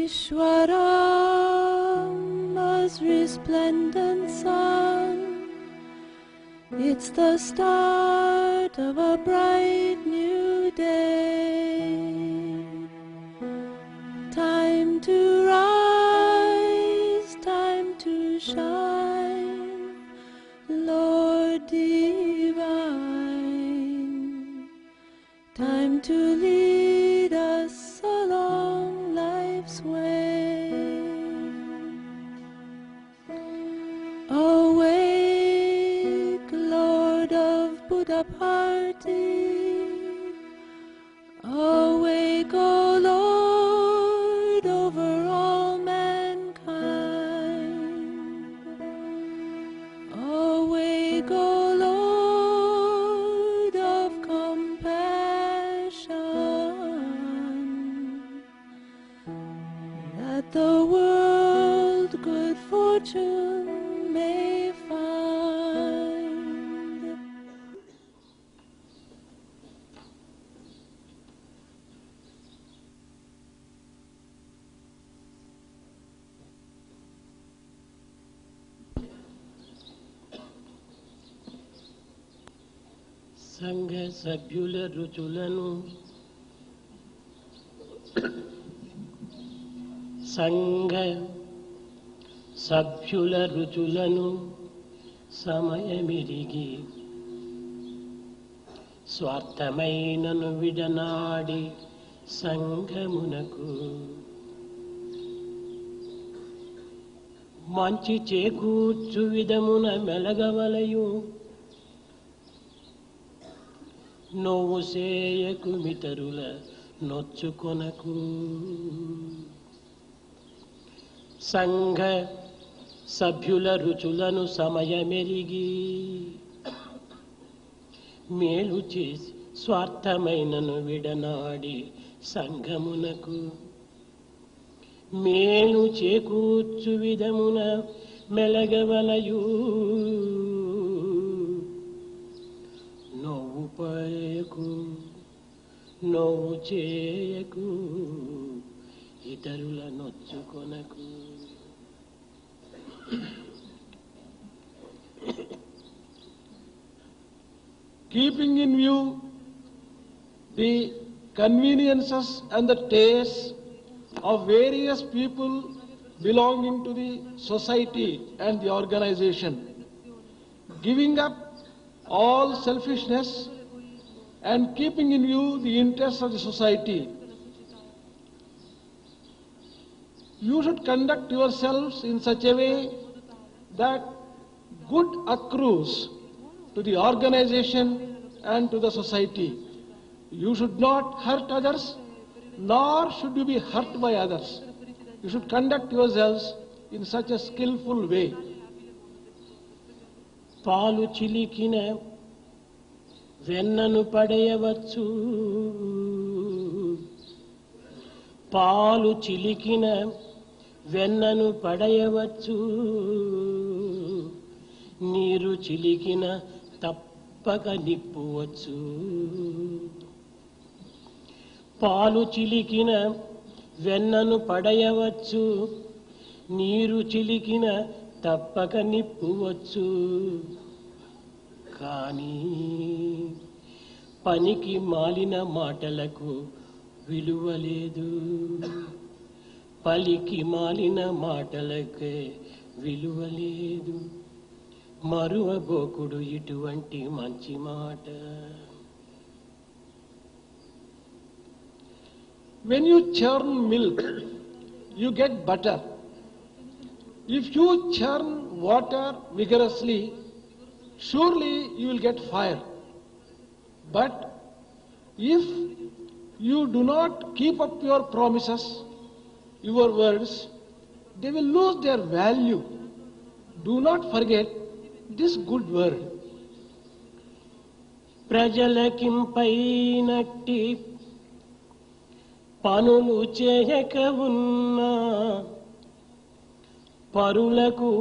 Ishwaram, as resplendent sun. It's the start of a bright new day. Time to rise, time to shine, Lord divine. Time to lead us along life's way. Awake, Lord of Buddha party. Awake, O Lord, over all mankind. Awake, O Lord of compassion, that the world good fortune may find. సంఘ సభ్యుల రుచులను సంఘ సభ్యుల రుచులను సమయమిరిగి స్వార్థమైనను విడనాడి సంఘమునకు మంచి చేకూర్చు విధమున మెలగవలయు నోవు సేయకు మితరుల నొచ్చుకొనకు. సంఘ సభ్యుల రుచులను సమయమెరిగి మేలు చేసి స్వార్థమైనను విడనాడి సంఘమునకు మేలు చేకూర్చు విధమున మెలగవలయు నోవు పయకు నోవు చేయకు ఇతరుల నొచ్చుకొనకు. Keeping in view the conveniences and the tastes of various people belonging to the society and the organization, giving up all selfishness and keeping in view the interests of the society, you should conduct yourselves in such a way that good accrues to the organization and to the society. You should not hurt others, nor should you be hurt by others. You should conduct yourselves in such a skillful way. పాలు చిలికిన వెన్నను పడేయవచ్చు, పాలు చిలికిన వెన్నను పడేయవచ్చు, నీరు చిలికిన తప్పక నిప్పువచ్చు. పాలు చిలికిన వెన్నను పడేయవచ్చు, నీరు చిలికిన తప్పక నిప్పువచ్చు. కానీ పనికి మాలిన మాటలకు విలువ లేదు, పలికి మాలిన మాటలకే విలువ లేదు. మరువబోకుడు ఇటువంటి మంచి మాట. When you churn milk, you get butter. If you churn water vigorously, surely you will get fire. But if you do not keep up your promises, your words, they will lose their value. Do not forget this good word. ప్రజలకింపైనట్టి పనులు చేయక ఉన్నా, పరులకు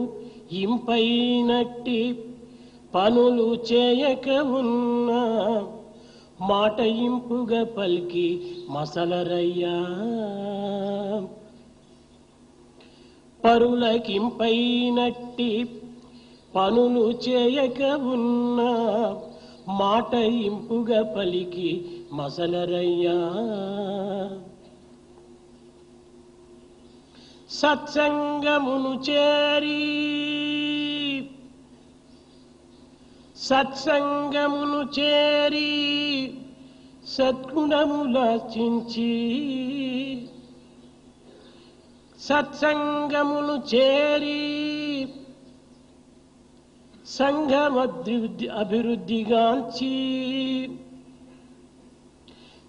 ఇంపైనట్టి పనులు చేయక ఉన్నా, మాట ఇంపుగా పలికి మసలరయ్యా. పరులకింపైనట్టి పనులు చేయక ఉన్నా మాట ఇంపుగా పలికి మసలరయ్యా. సత్సంగమును చేరి సద్గుణములార్చించి సత్సంగమును చేరి అభివృద్ధిగాంచి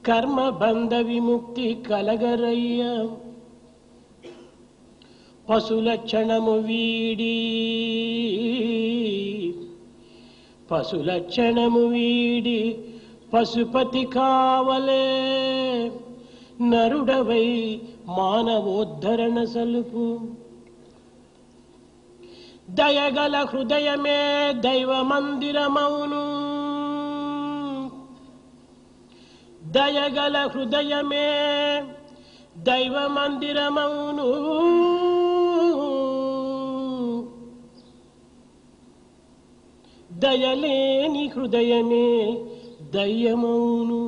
కర్మబంధ విముక్తి కలగరయ్య. పశులక్షణము వీడి పశుపతి కావలే నరుడవై మానవోద్ధరణ సలుపు. దయగల హృదయమే దైవ మందిరమౌను, దయగల హృదయమే దైవ మందిరమౌను. దయలేని హృదయమే దయ్యమౌను.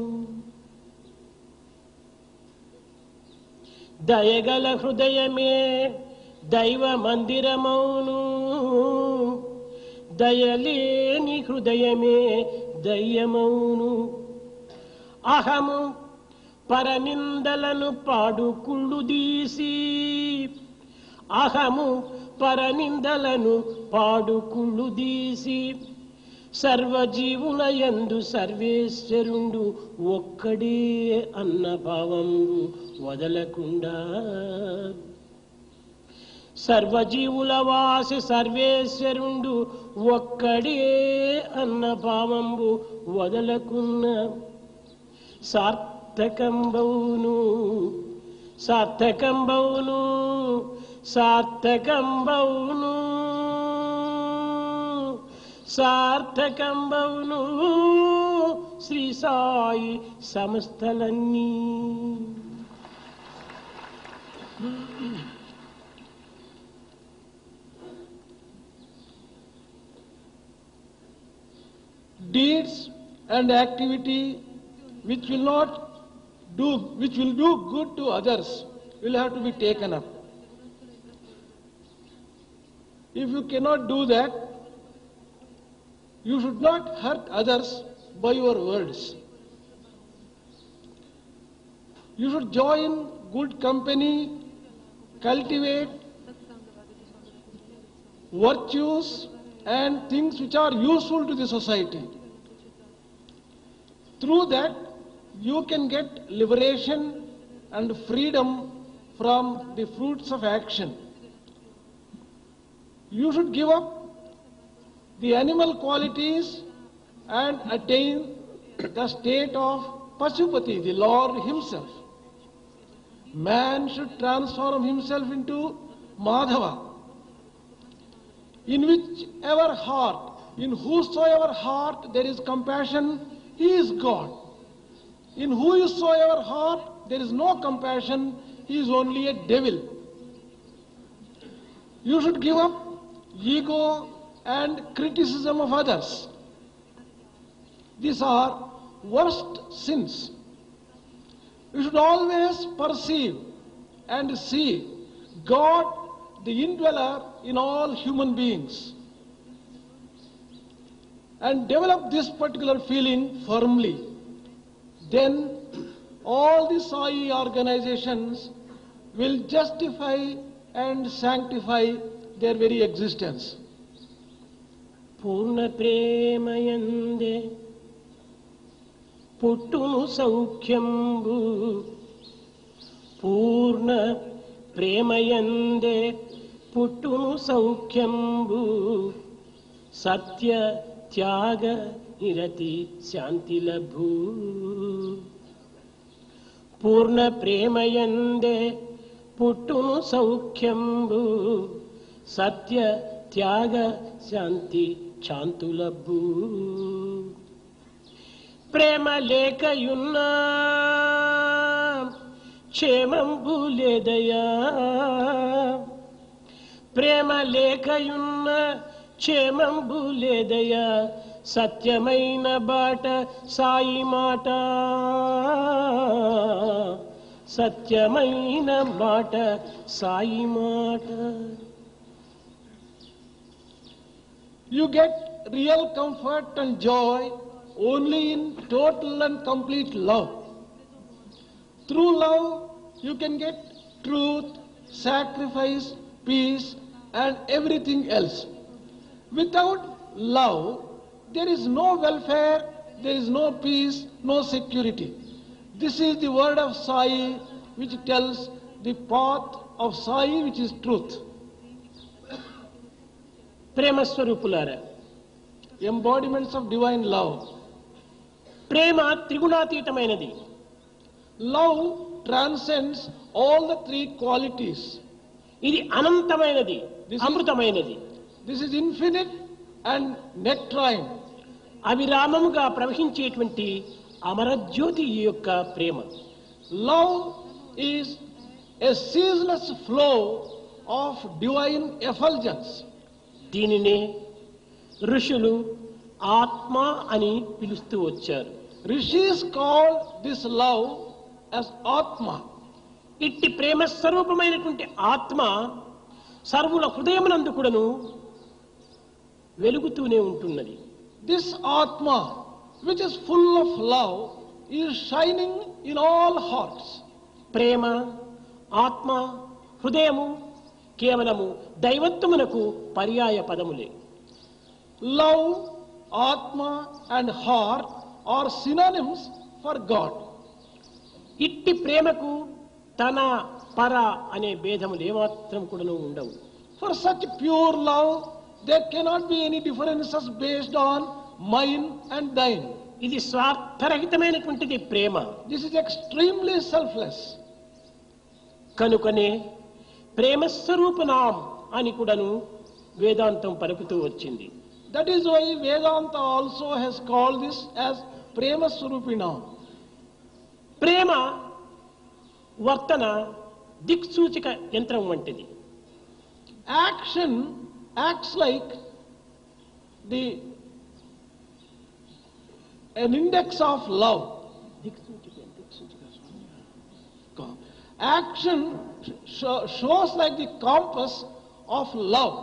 దయగల హృదయమే దైవ మందిరమౌను, దయలేని హృదయమే దయ్యమౌను. అహము పరనిందలను పాడుకుళ్ళుదీసి, అహము పరనిందలను పాడుకుళ్ళుదీసి సర్వజీవుల యందు సర్వేశ్వరుండు ఒక్కడే అన్న భావము వదలకుండా, సర్వజీవుల వాసి సర్వేశ్వరుండు ఒక్కడే అన్న భావము వదలకున్న సార్థకంబౌను, సార్థకంబౌను, సార్థకంబౌను, సార్థకంబౌను శ్రీ సాయి సంస్థలన్నీ. Deeds and activity which will do good to others will have to be taken up. If you cannot do that, you should not hurt others by your words. You should join good company, cultivate virtues and things which are useful to the society. Through that, you can get liberation and freedom from the fruits of action. You should give up the animal qualities and attain the state of Pashupati, the Lord himself. Man should transform himself into Madhava. In whichever heart, in whosoever heart there is compassion, he is God. In whosoever heart there is no compassion, he is only a devil. You should give up ego and criticism of others. These are worst sins. You should always perceive and see God, the indweller in all human beings, and develop this particular feeling firmly. Then all the Sai organizations will justify and sanctify their very existence. పూర్ణ ప్రేమయందే పుట్టును సౌఖ్యంబు, పూర్ణ ప్రేమయందే పుట్టును సౌఖ్యంబు, సత్య త్యాగ నిరతి శాంతి లభూ. పూర్ణ ప్రేమయందే పుట్టును సౌఖ్యంబు, సత్య త్యాగ శాంతి శాంతులబ్బు. ప్రేమ లేకయున్నా క్షేమంబు లేదయా, ప్రేమ లేకయున్న క్షేమంబు లేదయ్యా, సత్యమైన బాట సాయి మాట, సత్యమైన మాట సాయి మాట. You get real comfort and joy only in total and complete love. Through love, you can get truth, sacrifice, peace, and everything else. Without love, there is no welfare, there is no peace, no security. This is the word of Sai, which tells the path of Sai, which is truth. ప్రేమస్వరూపులారా, Embodiments of divine love. Prema త్రిగుణాతీతమైనది. Love transcends all the three qualities. ఇది అనంతమైనది, This is- అమృతమైనది. This is infinite and nectarine. అవిరామముగా ప్రవహించేటువంటి Amarajyothi ఈ యొక్క ప్రేమ. Love is a ceaseless flow of divine effulgence. దీనినే ఋషులు ఆత్మ అని పిలుస్తూ వచ్చారు. Rishis called this love as Atma. ఇట్టి ప్రేమ స్వరూపమైనటువంటి ఆత్మ సర్వుల హృదయమునందు కూడాను వెలుగుతూనే ఉంటున్నది. This Atma, which is full of love, is shining in all hearts. ప్రేమ, ఆత్మ, హృదయము కేవలము దైవత్వమునకు పర్యాయ పదములే. Love, Atma, and heart are synonyms for God. ఇట్టి ప్రేమకు తన పర అనే భేదములు ఏమాత్రం కూడాను ఉండవు. For such pure love, there cannot be any differences based on mine and thine. ఇది స్వార్థరహితమైనటువంటిది ప్రేమ. This is extremely selfless. కనుకనే ప్రేమస్వరూపనాం అని కూడాను వేదాంతం పలుకుతూ వచ్చింది. That is why Vedanta also has called this as Prema Surupinam. ప్రేమ వర్తన దిక్సూచిక యంత్రం వంటిది. Action acts like an index of love. Action shows like the compass of love.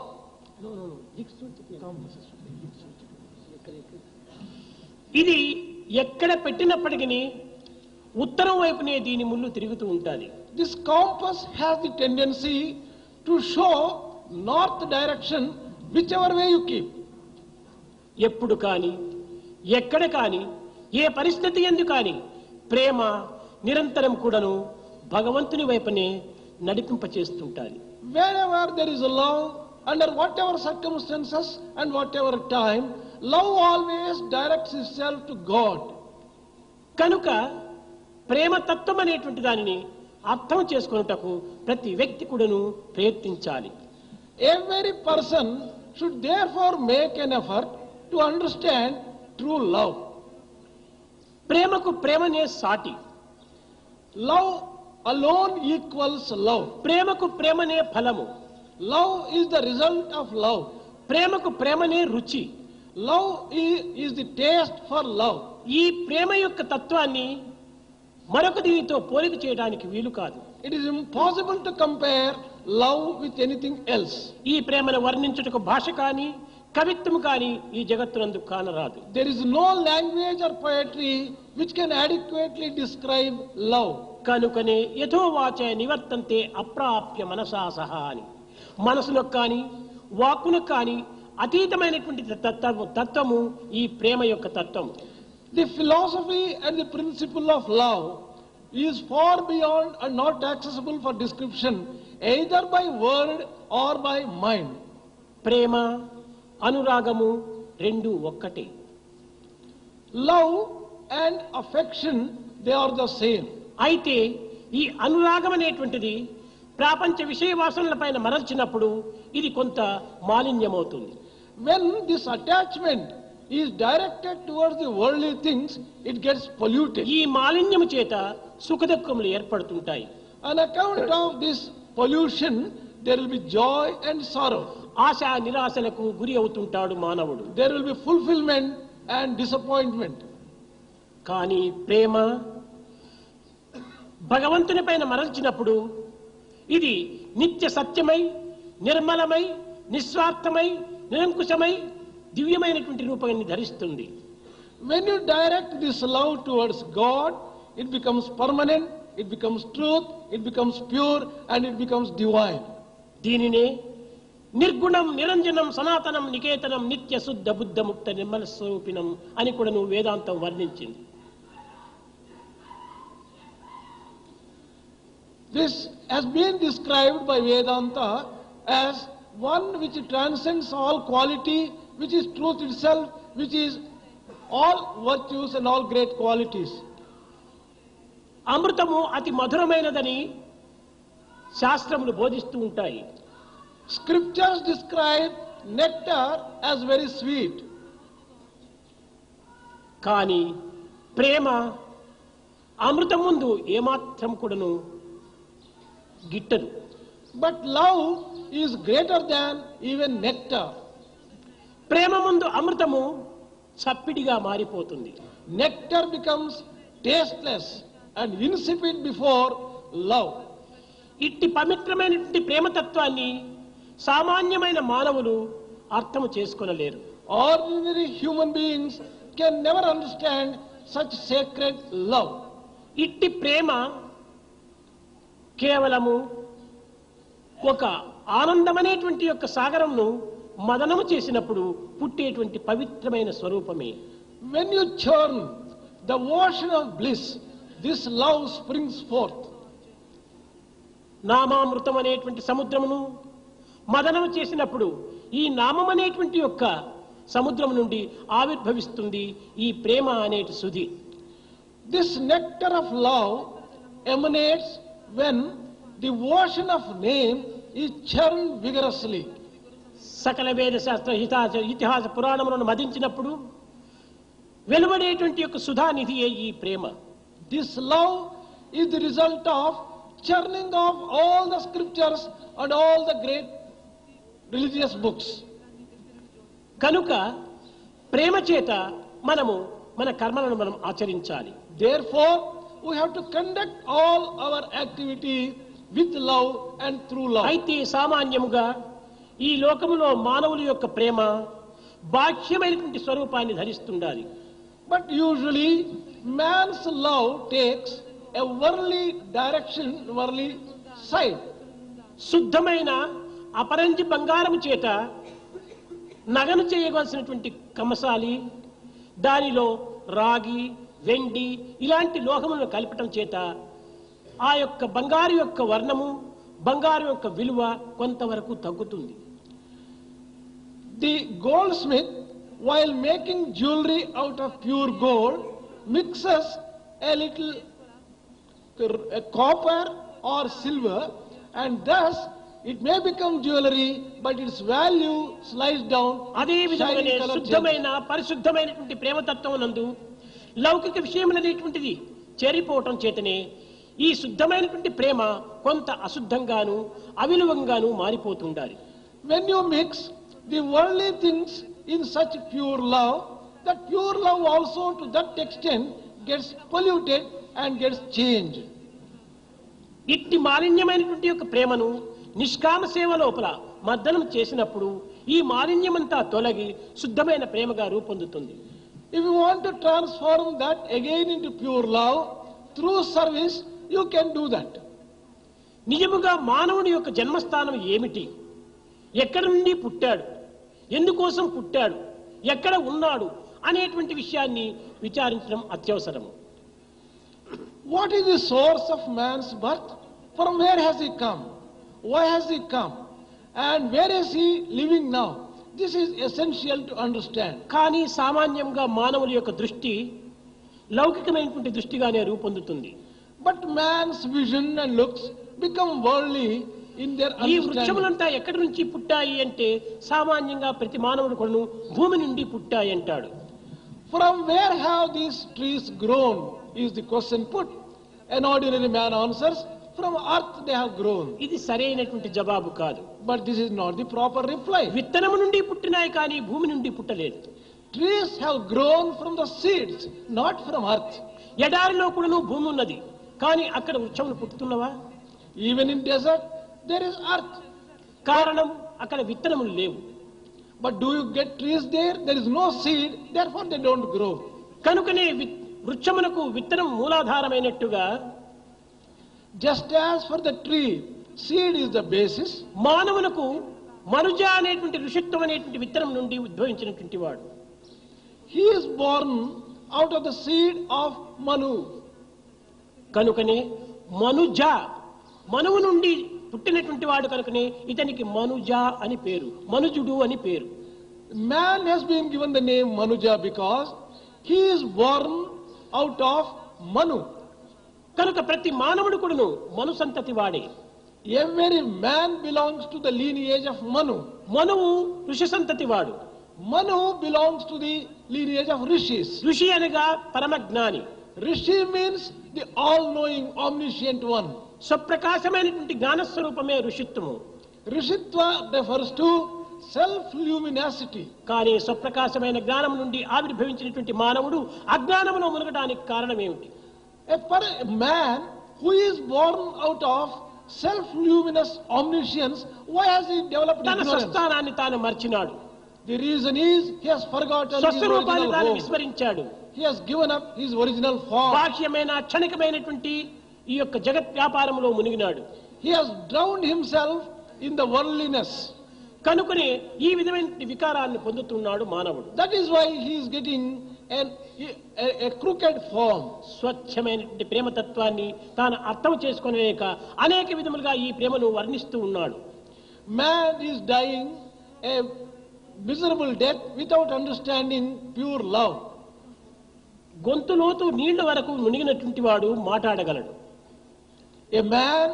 ఇది ఎక్కడ పెట్టినప్పటికీ ఉత్తరం వైపునే దీని ముళ్ళు తిరుగుతూ ఉంటుంది. This compass has the tendency to show north direction whichever way you keep. ఎప్పుడు కానీ ఎక్కడ కానీ ఏ పరిస్థితి ఎందు కానీ ప్రేమ నిరంతరం కూడాను భగవంతుని వైపునే నడిపింపచేస్తుంటాది. Wherever there is a love, under whatever circumstances and whatever time, love always directs itself to God. కనుక ప్రేమ తత్వం అనేటువంటి దానిని అర్థం చేసుకొనుటకు ప్రతి వ్యక్తి కూడాను ప్రయత్నించాలి. Every person should therefore make an effort to understand true love. ప్రేమకు ప్రేమనే సాటి. Love alone equals love. ప్రేమకు ప్రేమనే ఫలము. Love is the result of love. ప్రేమకు ప్రేమనే రుచి. Love is the taste for love. ఈ ప్రేమ యొక్క తత్వాన్ని మరొక దీనితో పోలిక చేయడానికి వీలు కాదు. It is impossible to compare love with anything else. ఈ ప్రేమను వర్ణించుటకు భాష కానీ కవిత్వం కానీ ఈ జగత్తునందు కానరాదు. There is no language or poetry which can adequately describe love. కనుకనే యథోవాచ నివర్తంతే అప్రాప్య మనసా సహా అని మనసులకు కానీ వాక్కులకు కానీ అతీతమైనటువంటి తత్వము ఈ ప్రేమ యొక్క తత్వము. The philosophy and the principle of love is far beyond and not accessible for description either by word or by mind. ప్రేమ అనురాగము రెండు ఒక్కటే. Love and affection, they are the same. అయితే ఈ అనురాగం అనేటువంటిది ప్రాపంచ విషయ వాసనల పైన మరల్చినప్పుడు ఇది కొంత మాలిన్యమవుతుంది. When this attachment is directed towards the worldly things, it gets polluted. ఈ మాలిన్యము చేత సుఖదుఖములు ఏర్పడుతుంటాయి. On account of this pollution, there will be joy and sorrow. ASHA నిరాశలకు గురి అవుతుంటాడు మానవుడు. There will be fulfillment and disappointment. కానీ ప్రేమ భగవంతుని పైన మరల్చినప్పుడు ఇది నిత్య సత్యమై, నిర్మలమై, నిస్వార్థమై, నిరంకుశమై, దివ్యమైనటువంటి రూపాన్ని ధరిస్తుంది. When you direct this love towards God, it becomes permanent, it becomes truth, it becomes pure, and it becomes divine. దీనినే నిర్గుణం, నిరంజనం, సనాతనం, నికేతనం, నిత్య శుద్ధ బుద్ధ ముక్త నిర్మల స్వరూపిణం అని కూడా నువ్వు వేదాంతం వర్ణించింది. This has been described by Vedanta as one which transcends all quality, which is truth itself, which is all virtues and all great qualities. అమృతము అతి మధురమైనదని శాస్త్రములు బోధిస్తూ ఉంటాయి. Scriptures describe nectar as very sweet. కానీ ప్రేమ అమృతం ముందు ఏమాత్రం కూడాను గిట్టదు. But love is greater than even nectar. ప్రేమ ముందు అమృతము చప్పిడిగా మారిపోతుంది. Nectar becomes tasteless and insipid before love. ఇట్టి పవిత్రమైనటువంటి ప్రేమతత్వాన్ని సామాన్యమైన మానవులు అర్థము చేసుకోలేరు. Ordinary human beings can never understand such sacred love. ఇట్టి ప్రేమ కేవలము ఒక ఆనందమనేటువంటి యొక్క సాగరంను మదనము చేసినప్పుడు పుట్టేటువంటి పవిత్రమైన స్వరూపమే. When you churn the ocean of bliss, this love springs forth. నామామృతం అనేటువంటి సముద్రమును మదనము చేసినప్పుడు ఈ నామం అనేటువంటి యొక్క సముద్రం నుండి ఆవిర్భవిస్తుంది ఈ ప్రేమ అనేటి Sudhi. This nectar of love emanates when the ocean of name is churned vigorously. సకల వేద శాస్త్ర ఇతిహాస పురాణములను మదించినప్పుడు వెలువడేటువంటి యొక్క సుధానిధియే ఈ ప్రేమ. This love is the result of churning of all the scriptures and all the great religious books. కనుక ప్రేమ చేత మనము మన కర్మలను మనం ఆచరించాలి. Therefore, we have to conduct all our activity with love and through love. అయితే సామాన్యముగా ఈ లోకములో మానవుల యొక్క ప్రేమ బాహ్యమైనటువంటి స్వరూపాన్ని ధరిస్తుండాలి. But usually, man's love takes a worldly direction, worldly side. శుద్ధమైన అపరంజి బంగారము చేత నగను చేయవలసినటువంటి కమసాలి దానిలో రాగి, వెండి ఇలాంటి లోహములను కలపటం చేత ఆ యొక్క బంగారు యొక్క వర్ణము, బంగారు యొక్క విలువ కొంతవరకు తగ్గుతుంది. The goldsmith, while making jewelry out of pure gold, mixes a little copper or silver, and thus it may become jewelry, but its value slides down. అదే విధంగానే shining color changes. శుద్ధమైన పరిశుద్ధమైనటువంటి ప్రేమతత్వం నందు లౌకిక విషయం అనేటువంటిది చేరిపోవటం చేతనే ఈ శుద్ధమైనటువంటి ప్రేమ కొంత అశుద్ధంగాను అవిలువంగాను మారిపోతుండాలి. When you mix the worldly things in such pure love, that pure love also to that extent gets polluted and gets changed. ఇట్టి మాలిన్యమైనటువంటి యొక్క ప్రేమను నిష్కామ సేవ లోపల మర్దనం చేసినప్పుడు ఈ మాలిన్యమంతా తొలగి శుద్ధమైన ప్రేమగా రూపొందుతుంది. If you want to transform that again into pure love through service, you can do that. నిజముగా మానవుని యొక్క జన్మస్థానం ఏమిటి, ఎక్కడి నుండి పుట్టాడు, ఎందుకోసం పుట్టాడు, ఎక్కడ ఉన్నాడు అనేటువంటి విషయాన్ని విచారించడం అత్యవసరము. What is the source of man's birth? From where has he come? Why has he come? And where is he living now? This is essential to understand. కానీ సామాన్యంగా మానవుల యొక్క దృష్టి లౌకికమైనటువంటి దృష్టిగానే రూపొందుతుంది. But man's vision and looks become worldly in their ఈ understanding. వృక్షములంతా ఎక్కడి నుంచి పుట్టాయి అంటే సామాన్యంగా ప్రతి మానవుడు కొను భూమి నుండి పుట్టాయి అంటాడు. From where have these trees grown is the question put. An ordinary man answers, from earth they have grown. ఇది సరైనటువంటి జవాబు కాదు. But this is not the proper reply. విత్తనము నుండి పుట్టినాయి కానీ భూమి నుండి పుట్టలేదు. Trees have grown from the seeds, not from earth. ఎడారిలో కూడాను భూమి ఉన్నది కానీ అక్కడ వృక్షములు పుట్టుతున్నవా? Even in desert, there is earth. కారణం అక్కడ విత్తనములు లేవు. But do you get trees there? There is no seed, therefore they don't grow. కనుకనే వృక్షమునకు విత్తనం మూలాధారమైనట్టుగా Just as for the tree, seed is the basis. మానవునకు మనుజ అనేటువంటి ఋషిత్వం అనేటువంటి విత్తనం నుండి ఉద్భవించినటువంటి వాడు. He is born out of the seed of Manu. కనుకనే మనుజ, మనువు నుండి పుట్టినటువంటి వాడు కనుకనే ఇతనికి మనుజ అని పేరు, మనుజుడు అని పేరు. Man has been given the name Manuja because he is born out of Manu. కనుక ప్రతి మానవుడు కూడాను మను సంతతి వాడే. Every man belongs to the lineage of Manu. మనువు ఋషి సంతతి వాడు. Manu belongs to the lineage of Rishis. ఋషి అనగా పరమజ్ఞాని. Rishi means the all-knowing, omniscient one. స్వప్రకాశమైనటువంటి జ్ఞానస్వరూపమే ఋషిత్వము. Rishitva refers to self-luminosity. కానీ స్వప్రకాశమైన జ్ఞానం నుండి ఆవిర్భవించినటువంటి మానవుడు అజ్ఞానములో మునగడానికి కారణం ఏమిటి? A man who is born out of self-luminous omniscience, why has he developed తన ignorance? స్వస్థానాన్ని తాను మర్చినాడు. The reason is he has forgotten his స్వస్వరూపాన్ని original తాను home. విస్మరించాడు. He has given up his original form. బాహ్యమైన క్షణికమైనటువంటి ఈ యొక్క జగత్ వ్యాపారంలో మునిగినాడు. He has drowned himself in the worldliness. కనుకనే ఈ విధమైన వికారాన్ని పొందుతున్నాడు మానవుడు. That is why he is getting a crooked form. స్వచ్ఛమైనటువంటి ప్రేమతత్వాన్ని తాను అర్థం చేసుకోలేక అనేక విధములుగా ఈ ప్రేమను వర్ణిస్తూ ఉన్నాడు. Man is dying a miserable death without understanding pure love. గొంతులోతు నీళ్ల వరకు మునిగినటువంటి వాడు మాట్లాడగలడు. A man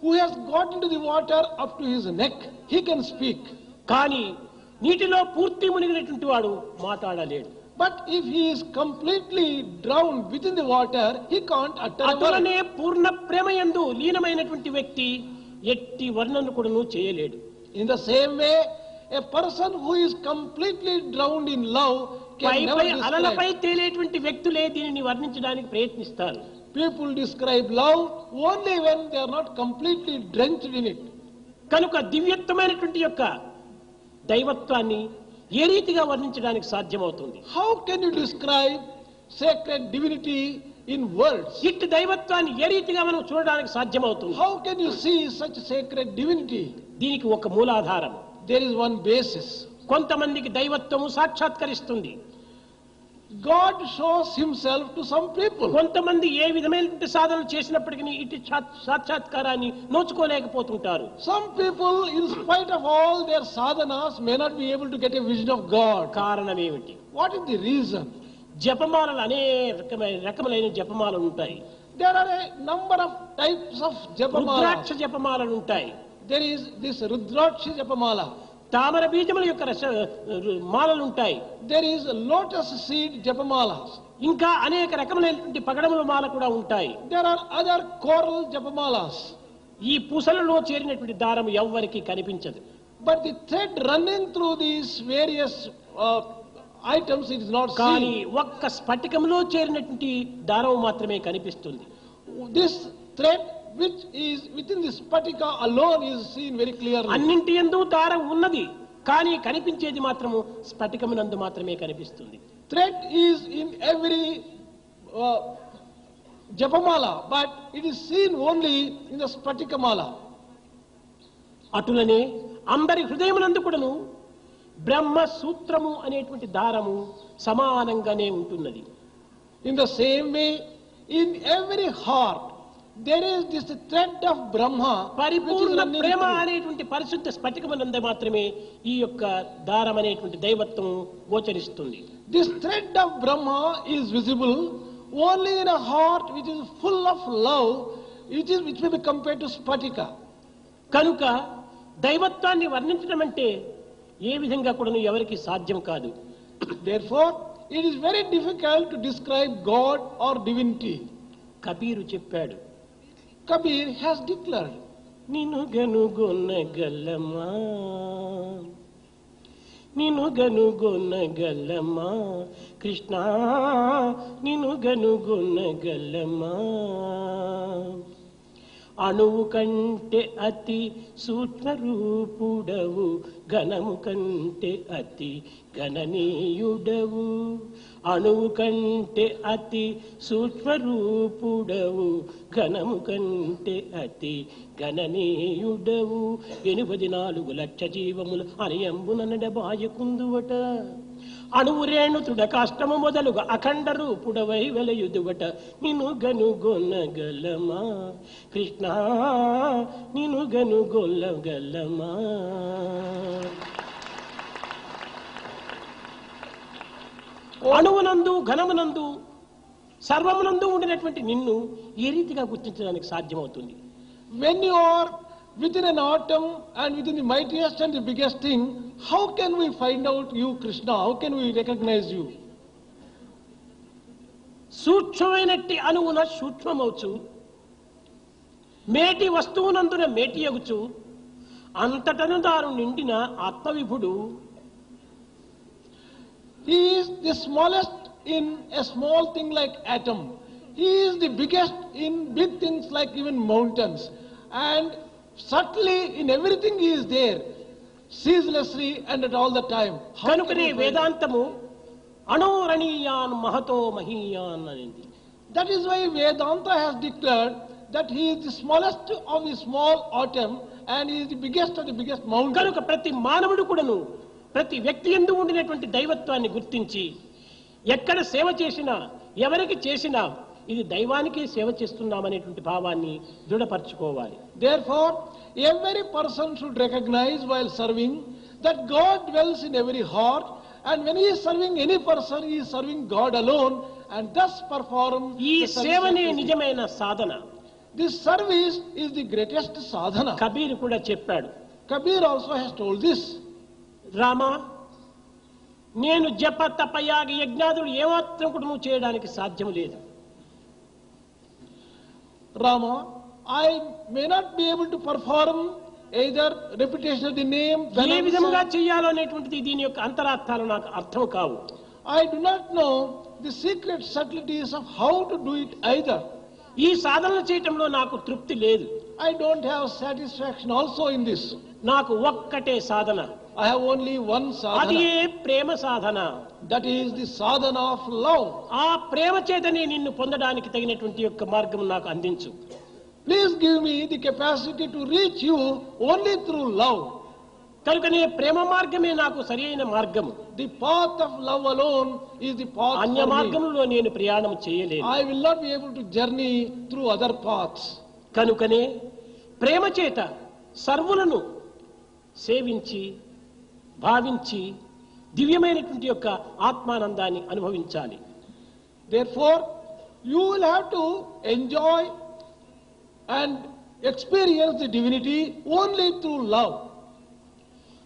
who has got into the water up to his neck, he can speak. కానీ నీటిలో పూర్తి మునిగినటువంటి వాడు మాట్లాడలేడు. But if he is completely drowned within the water, he can't utter a word. అటులనే పూర్ణ ప్రేమయందు లీనమైనటువంటి వ్యక్తి ఎట్టి వర్ణన కూడాను చేయలేడు. In the same way, a person who is completely drowned in love can never పైపై అలలపై describe. తేలేటువంటి వ్యక్తులే దీనిని వర్ణించడానికి ప్రయత్నిస్తారు. People describe love only when they are not completely drenched in it. కనుక దివ్యత్వమైనటువంటి యొక్క దైవత్వాన్ని ఏ రీతిగా వర్ణించడానికి సాధ్యమవుతుంది? How can you describe sacred divinity in words? ఇట్టి దైవత్వాన్ని ఏ రీతిగా మనం చూడడానికి సాధ్యమవుతుంది? How can you see such sacred divinity? దీనికి ఒక మూలాధారం. There is one basis. కొంతమందికి దైవత్వము సాక్షాత్కరిస్తుంది. God shows himself to some people. కొంతమంది ఏ విధమైనటువంటి సాధనలు చేసినప్పటికీ ఇటు సాక్షాత్కారాన్ని నోచుకోలేకపోతుంటారు. Some people, in spite of all their sadhanas, may not be able to get a vision of God. కారణం ఏమిటి? What is the reason? జపమాలలు అనేక రకములైన జపమాలలు ఉంటాయి. There are a number of types of rudraksha japamalas. జపమాలలు ఉంటాయి. There is this Rudraksha japamala. తామర బీజముల యొక్క మాలలు ఉంటాయి. There is lotus seed japamalas. ఇంకా అనేక రకములైనటువంటి పగడముల మాల కూడా ఉంటాయి. There are other coral japamalas. ఈ పూసలలో చేరినటువంటి దారం ఎవ్వరికి కనిపించదు. But the thread running through these various items, it is not కానీ seen. ఒక్క స్ఫటికంలో చేరినటువంటి దారం మాత్రమే కనిపిస్తుంది. This thread which is within the spatika alone is seen very clearly. అన్నింటి యందు దారం ఉన్నది కానీ కనిపించేది మాత్రము స్ఫటికమునందు మాత్రమే కనిపిస్తుంది. Thread is in every japamala, but it is seen only in the spatika mala. అటులనే అందరి హృదయమునందు కూడాను బ్రహ్మ సూత్రము అనేటువంటి దారము సమానంగానే ఉంటున్నది. In the same way, in every heart there is this thread of Brahma which is పరిపూర్ణ running ప్రేమ through. అనేటువంటి పరిశుద్ధ స్ఫటికమునందు మాత్రమే ఈ యొక్క దారం అనేటువంటి దైవత్వం గోచరిస్తుంది. This thread of Brahma is visible only in a heart which is full of love, which may be compared to spatika. కనుక దైవత్వాన్ని వర్ణించడం అంటే ఏ విధంగా కూడా ఎవరికి సాధ్యం కాదు. Therefore, it is very difficult to describe God or divinity. Kabir చెప్పాడు, Kabir has declared, నిన్ను గనుగొనగలమా, నిన్ను గనుగొనగలమా కృష్ణ, నిన్ను గనుగొనగలమా. అణువు కంటే అతి సూక్ష్మ రూపుడవు, ఘనము కంటే అతి గణనీయుడవు. అణువు కంటే అతి సూక్ష్మ రూపుడవు, ఘనము కంటే అతి గణనీయుడవు. 84 లక్ష జీవములు అరయంబున బాయకుందువట. అణువు రేణుతుడ కాష్టము మొదలుగా అఖండ రూపుడవై వెలయుదువట. నిన్ను గనుగొనగలమా కృష్ణ, నిన్ను గనుగొనగలమా. అణువునందు ఘనమునందు సర్వమునందు ఉండినటువంటి నిన్ను ఏ రీతిగా గుర్తించడానికి సాధ్యమవుతుంది? when you are within an atom and within the mightiest and the biggest thing, how can we find out you, Krishna? How can we recognize you? సూక్ష్మమైనట్టి అణువున సూక్ష్మమవుచు, మేటి వస్తువునందున మేటియగుచు, అంతటను దారు నిండిన ఆత్మవిభుడు. He is the smallest in a small thing like atom. He is the biggest in big things like even mountains. And subtly in everything he is there, ceaselessly and at all the time. How can కనుకనే we find- వేదాంతము అణోరణీయాన్ మహతో మహీయాన్ అనింది. That is why Vedanta has declared that he is the smallest of the small atom and he is the biggest of the biggest mountain. కనుక ప్రతి మానవుడు కూడాను ప్రతి వ్యక్తి యందు ఉండినటువంటి దైవత్వాన్ని గుర్తించి ఎక్కడ సేవ చేసినా ఎవరికి చేసినా ఇది దైవానికి సేవ చేస్తున్నామనేటువంటి భావాన్ని దృఢపరచుకోవాలి. Therefore, every person should recognize while serving that God dwells in every heart, and when he is serving any person, he is serving God alone, and thus perform ఈ the service సేవనే of the- నిజమైన సాధన. This service is the greatest sadhana. Kabir కూడా చెప్పాడు, Kabir also has told this. Rama, నేను జప తపయాగ యజ్ఞాదులు ఏమాత్రం కూడా నువ్వు చేయడానికి సాధ్యం లేదు. Rama, I may not be able to perform either repetition of the name, ఏ విధంగా penance. చేయాలో అనేటువంటిది దీని యొక్క అంతరార్థాలు నాకు అర్థం కావు. I do not know the secret subtleties of how to do it either. ఈ సాధనలు చేయటంలో నాకు తృప్తి లేదు. I don't have satisfaction also in this. నాకు ఒక్కటే సాధన, I have only one అది sadhana. Prema Sadhana. That is the sadhana of love. ఆ ప్రేమ చేతనే నిన్ను పొందడానికి తగినటువంటి యొక్క మార్గం నాకు అందించు. Please give me the capacity to reach you only through love. కనుకనే ప్రేమ మార్గమే నాకు సరైన మార్గము. The path of love alone is the path అన్య for me. మార్గంలో నేను ప్రయాణం చేయలేను. I will not be able to journey through other paths. కనుకనే ప్రేమ చేత సర్వులను సేవించి భావించి దివ్యమైనటువంటి యొక్క ఆత్మానందాన్ని అనుభవించాలి. Therefore, you will have to enjoy and experience the divinity only through love.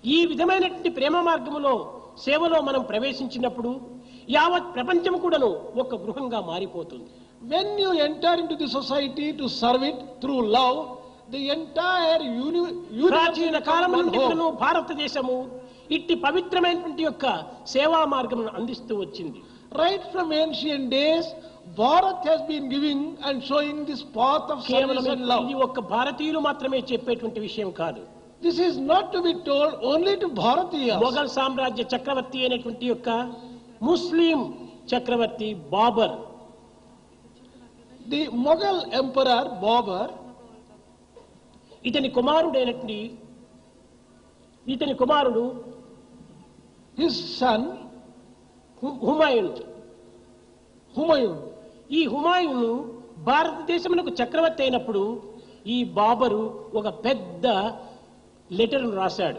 ఈ విధమైనటువంటి ప్రేమ మార్గములో సేవలో మనం ప్రవేశించినప్పుడు యావత్ ప్రపంచం కూడాను ఒక గృహంగా మారిపోతుంది. When you enter into the society to serve it through love, the entire universe ప్రాచీన కాలం becomes one నుండి home. కూడాను భారతదేశము ఇట్టి పవిత్రమైనటువంటి యొక్క సేవా మార్గమును అందిస్తూ వచ్చింది. Right from ancient days, Bharat has been giving and showing this path of కేవలం service and ఇది love. ఒక్క భారతీయులు మాత్రమే చెప్పేటువంటి విషయం కాదు. This is not to be told only to Bharatiyas. Mughal సామ్రాజ్య చక్రవర్తి అయినటువంటి యొక్క ముస్లిం చక్రవర్తి Babur, The Mughal emperor Babur, ఇతని కుమారుడు his son హుమాయూన్. Humayun, ఈ హుమాయూను భారతదేశమునకు చక్రవర్తి అయినప్పుడు ఈ బాబరు ఒక పెద్ద లెటర్ రాశాడు.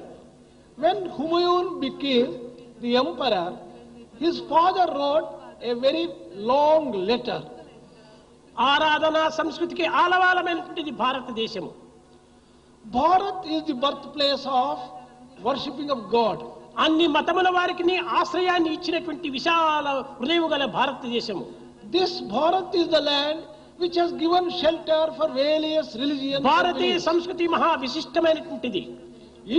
when Humayun became the emperor, his father wrote a very long letter. ఆరాధనా సంస్కృతికి ఆలవాలమైనటువంటిది భారతదేశము. Bharat is the birthplace of worshipping of God. అన్ని మతముల వారికి ఆశ్రయాన్ని ఇచ్చినటువంటి విశాల హృదయం గల భారతదేశము. This Bharat is the land which has given shelter for various religions. and Bharatiya beliefs. సంస్కృతి మహా విశిష్టమైనటువంటిది.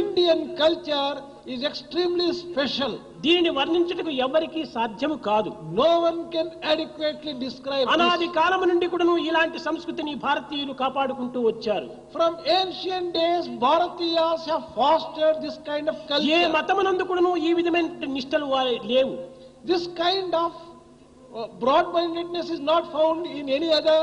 Indian culture is extremely special. దీనిని వర్ణించుటకు ఎవరికీ సాధ్యము కాదు. No one can adequately describe అనాది this. కాలము నుండి కూడాను ఇలాంటి సంస్కృతిని భారతీయులు కాపాడుకుంటూ వచ్చారు. From ancient days, Bharatiyas have fostered this kind of A culture. మతమునందు కూడాను ఈ విధమైన నిష్టలు లేవు. This kind of broad-mindedness is not found in any other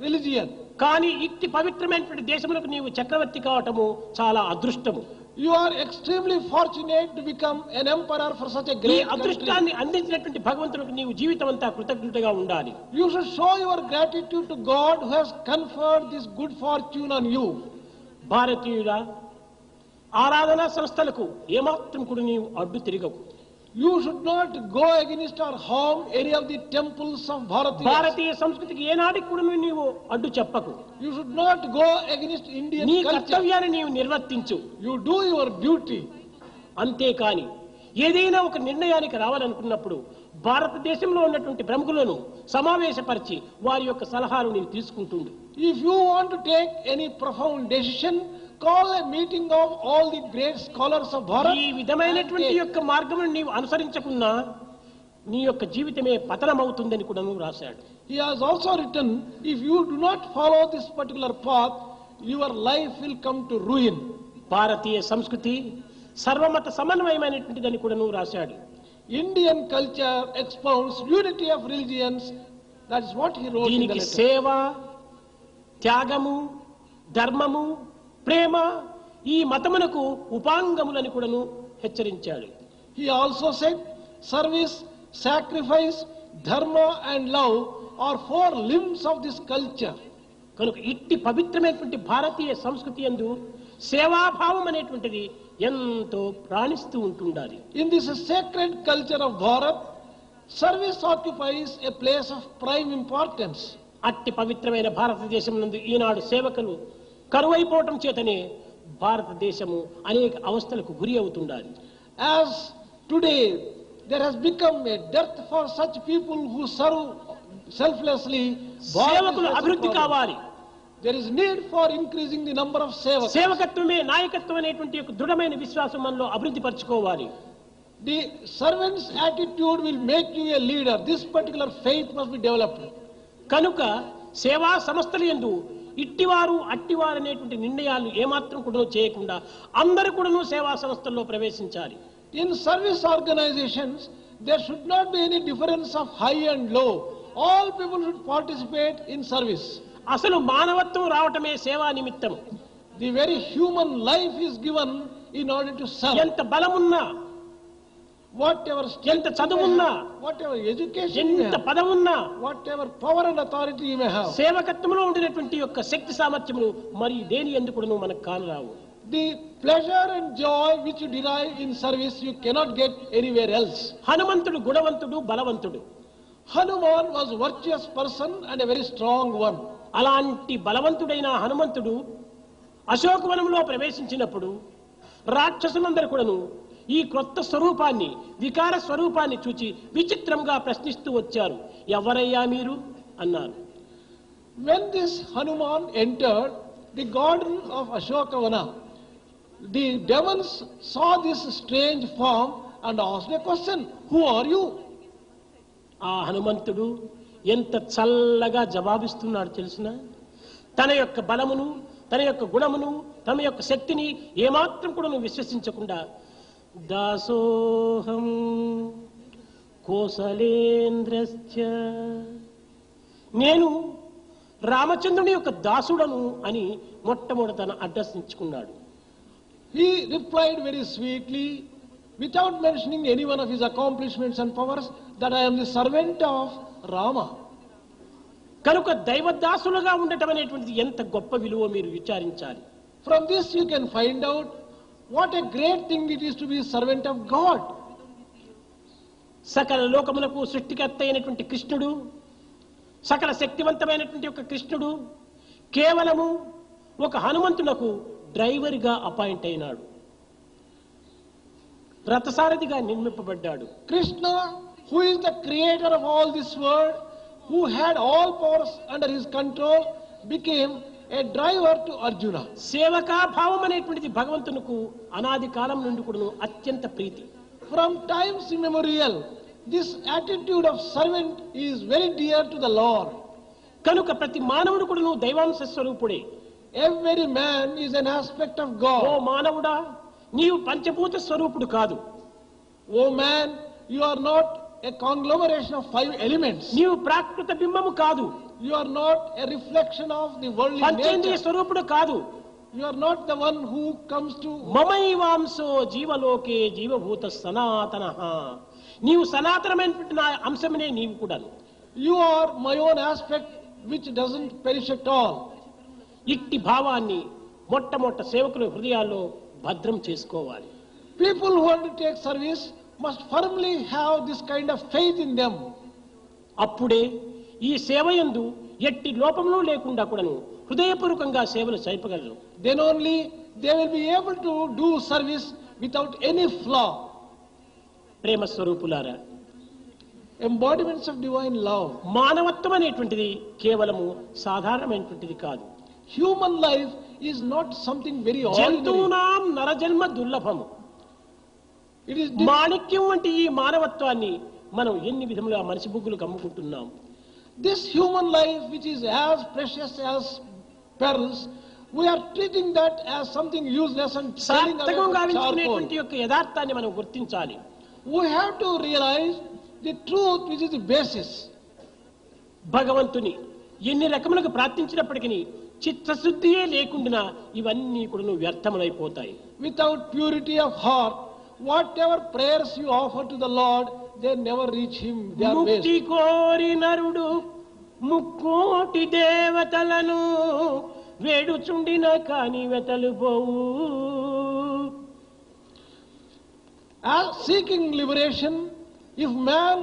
religion. కానీ ఇట్టి పవిత్రమైనటువంటి దేశములకు నీవు చక్రవర్తి కావటము చాలా అదృష్టము. You are extremely fortunate to become an emperor for such a ఈ great country. అదృష్టాన్ని అందించినటువంటి భగవంతునికి నీవు జీవితం అంతా కృతజ్ఞతగా ఉండాలి. You should show your gratitude to God who has conferred this good fortune on you. భారతీయుల ఆరాధనా సంస్థలకు ఏమాత్రం కూడా నీవు అడ్డు తిరగవు. You should not go against or harm any of the temples of Bharatiyas. భారతీయ సంస్కృతికి ఏనాటికి కూడా నీవు అడ్డు చెప్పకు. You should not go against Indian నీ culture. కర్తవ్యాన్ని నీవు నిర్వర్తించు. You do your duty. అంతేకాని ఏదైనా ఒక నిర్ణయానికి రావాలనుకున్నప్పుడు భారతదేశంలో ఉన్నటువంటి ప్రముఖులను సమావేశపరిచి వారి యొక్క సలహాలు నీవు తీసుకుంటుండు. If you want to take any profound decision, call a meeting of all the great scholars of Bharat. ఈ విధమైనటువంటి యొక్క మార్గమును నీవు అనుసరించకున్నా నీ యొక్క జీవితమే పతనమవుతుందని కూడా నువ్వు రాశాడు. He has also written, if you do not follow this particular path, your life will come to ruin. భారతీయ సంస్కృతి సర్వమత సమన్వయమైనటువంటిదని కూడా నువ్వు రాశాడు. Indian culture expounds unity of religions. That is what he wrote in the దీనికి letter. సేవ, త్యాగము, ధర్మము, ప్రేమ ఈ మతమునకు ఉపాంగములని కూడాను హెచ్చరించాడు. He also said, service, sacrifice, dharma and love are four limbs of this culture. కనుక ఇట్టి పవిత్రమైనటువంటి భారతీయ సంస్కృతి యందు సేవాభావం అనేటువంటిది ఎంతో ప్రాణిస్తూ ఉంటుండాలి. In this sacred culture of Bharat, service occupies a place of prime importance. అట్టి పవిత్రమైన భారతదేశం నందు ఈనాడు సేవకులు కరువైపోవటం చేతనే భారతదేశము అనేక అవస్థలకు గురి అవుతుండాలి. As today there has become a dearth for such people who serve selflessly, Bharat is సేవకులు facing అభివృద్ధి problems. కావాలి. There is need for increasing the number of sevaks. సేవకత్వమే నాయకత్వం అనేటువంటి ఒక దృఢమైన విశ్వాసం మనలో అభివృద్ధి పరచుకోవాలి. The servant's attitude will make you a leader. This particular faith must be developed. కనుక సేవా సంస్థలు యందు ఇట్టివారు అట్టివారు అనేటువంటి నిర్ణయాలు ఏమాత్రం కూడా చేయకుండా అందరూ కూడా సేవా సంస్థల్లో ప్రవేశించాలి. In service organizations, there should not be any difference of high and low. All people should participate in service. అసలు మానవత్వం రావటమే సేవా నిమిత్తము. The very human life is given in order to serve. ఎంత బలమున్నా, Whatever ఎంత strength you may చదువున్నా, have, whatever education you may ఎంత have, పదవున్నా, whatever power and authority you may have, సేవకత్వంలో ఉండినటువంటి యొక్క శక్తి సామర్థ్యములు మరి దేని ఎందుకు మనకు కానరావు. the pleasure and joy which you derive in service you cannot get anywhere else. హనుమంతుడు గుణవంతుడు, బలవంతుడు. Hanuman was a virtuous person and a very strong one. అలాంటి బలవంతుడైన హనుమంతుడు అశోకవనంలో ప్రవేశించినప్పుడు రాక్షసులందరూ కూడాను ఈ క్రొత్త స్వరూపాన్ని, వికార స్వరూపాన్ని చూచి విచిత్రంగా ప్రశ్నిస్తూ వచ్చారు. ఎవరయ్యా మీరు అన్నారు. When this Hanuman entered the garden of Ashokavana, the demons saw this strange form and asked a question, who are you? ఆ హనుమంతుడు ఎంత చల్లగా జవాబిస్తున్నాడు తెలుసునా? తన యొక్క బలమును, తన యొక్క గుణమును, తన యొక్క శక్తిని ఏమాత్రం కూడా విశ్వసించకుండా దాసోహం కోసలేంద్రస్య, నేను రామచంద్రుని యొక్క దాసుడను అని మొట్టమొదట తన address ఇచ్చుకున్నాడు. He replied very sweetly, without mentioning any one of his accomplishments and powers, that I am the servant of Rama. కనుక దైవదాసులుగా ఉండటం అనేటువంటిది ఎంత గొప్ప విలువ మీరు విచారించాలి. From this you can find out what a great thing it is to be a servant of God. సకల లోకములకు సృష్టికర్త అయినటువంటి కృష్ణుడు, సకల శక్తివంతమైనటువంటి ఒక కృష్ణుడు కేవలము ఒక హనుమంతునకు డ్రైవర్గా అపాయింట్ అయినాడు, రథసారథిగా నిర్మింపబడ్డాడు. Krishna, who is the creator of all this world, who had all powers under his control, became a driver to Arjuna. సేవకాభావం అనేటువంటిది భగవంతునికి అనాది కాలం నుండి కూడా అత్యంత ప్రీతి. From times immemorial, this attitude of servant is very dear to the Lord. కనుక ప్రతి మానవుడు కూడా దైవాంశ స్వరూపుడే. Every man is an aspect of oh God. మానవుడా, నీవు పంచభూత స్వరూపుడు కాదు. Oh man, you are not a conglomeration of 5 elements. నీవు ప్రాకృత బింబము కాదు. You are not a reflection of the worldly పంచేంద్రియ nature. స్వరూపుడు కాదు. You are not the one who comes to. మమైవాంశో జీవలోకే జీవభూత సనాతన. నీవు సనాతనమైనటువంటి నా అంశమనే నీవు కూడా. You are my own aspect which doesn't perish at all. ఇట్టి భావాన్ని మొట్టమొదట సేవకుల హృదయాల్లో భద్రం చేసుకోవాలి. People who undertake service must firmly have this kind of faith in them. అప్పుడే ఈ సేవయందు ఎట్టి లోపములు లేకుండా కూడాను హృదయపూర్వకంగా సేవలు చేయగలరు. Then only they will be able to do service without any flaw. ప్రేమ స్వరూపులారా, Embodiments of divine love. మానవత్వం అనేటువంటిది కేవలము సాధారణమైనటువంటిది కాదు. Human life is not something very ordinary. జంతువునాం నరజన్మ దుర్లభము. It is మాణిక్యం వంటి ఈ మానవత్వాన్ని మనం ఎన్ని విధములుగా మనిషి బుగ్గులు కమ్ముకుంటున్నాం. this human life which is as precious as pearls, we are treating that as something useless and selling away సార్థకంగా for గావించుకునేటువంటి charcoal. యొక్క యథార్థాన్ని మనం గుర్తించాలి. We have to realize the truth which is the basis. భగవంతుని ఎన్ని రకములకు ప్రార్థించినప్పటికీ చిత్తశుద్ధియే లేకుండా ఇవన్నీ కూడా వ్యర్థములైపోతాయి. Without purity of heart, whatever prayers you offer to the Lord, they never reach Him. They are ముక్తి waste. కోరి నరుడు ముక్కోటి దేవతలను వేడుచుండిన కాని వెతలు పోవు. As seeking liberation, if man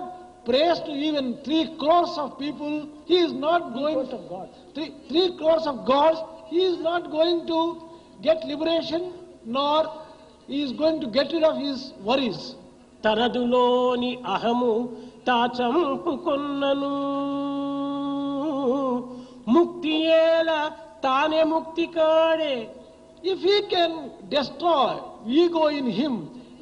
prays to even 3 crores of people, he is not going to 3 crores of gods, he is not going to get liberation, nor he is going to get rid of his worries. తనదులోని అహము తాచంపుకొన్నను ముక్తి ఏల తానే ముక్తి కాడే. If he can destroy ego in him,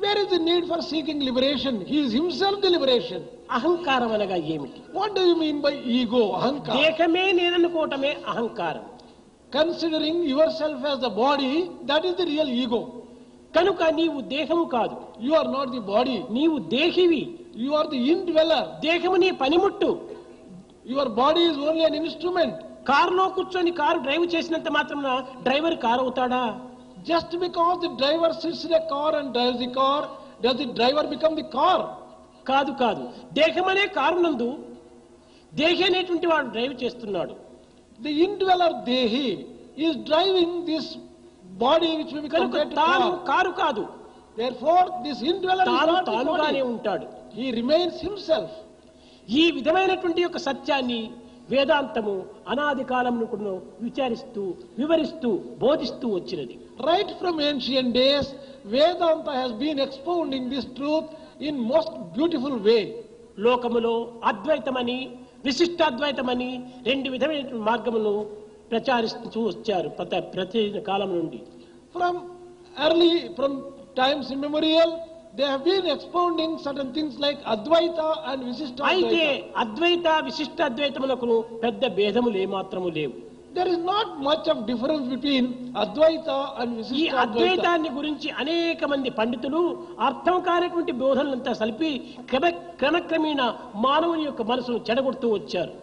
where is the need for seeking liberation? He is himself the liberation. అహంకారం అనగా ఏమిటి? What do you mean by ego, ahankara? దేహమే నేననుకోవటమే అహంకారం. Considering yourself as the body, that is the real ego. కనుక నీవు దేహము కాదు, You are not the body. నీవు దేహివి. You are the indweller. దేహము నీ పనిముట్టు. Your body is only an instrument. కారులో కూర్చొని కారు డ్రైవ్ చేసినంత మాత్రం డ్రైవర్ కారు అవుతాడా? Just because the driver sits in a car and drives the car, does the driver become the car? కాదు కాదు. దేహమనే కారు నందు దేహి అనేటువంటి వాడు డ్రైవ్ చేస్తున్నాడు. The indweller Dehi is driving this body which will be కనుక compared to తాను car. Car కాదు, Therefore, this indweller is తాను not the తానుగానే body. ఉంటాడు. He remains himself. ఈ విధమైనటువంటి యొక్క సత్యాన్ని వేదాంతము అనాది కాలంలో కూడా విచారిస్తూ వివరిస్తూ బోధిస్తూ వచ్చినది. Right from ancient days, Vedanta has been expounding this truth in most beautiful way. లోకములో అద్వైతమని విశిష్టాద్వైతమని 2 విధమైన మార్గములను ప్రచారిస్తూ వచ్చారు ప్రతి కాలం నుండి. From times immemorial, they have been expounding certain things like Advaita and అయితే Visishtadvaita. అద్వైత విశిష్టాద్వైతములకు పెద్ద భేదములు ఏమాత్రము లేవు. There is not much of difference between Advaita and ఈ Visishtadvaita. అద్వైతాన్ని గురించి అనేక మంది పండితులు అర్థం కానటువంటి బోధనలంతా సలిపి క్రమక్రమేణా మానవుని యొక్క మనసును చెడగొడుతూ వచ్చారు.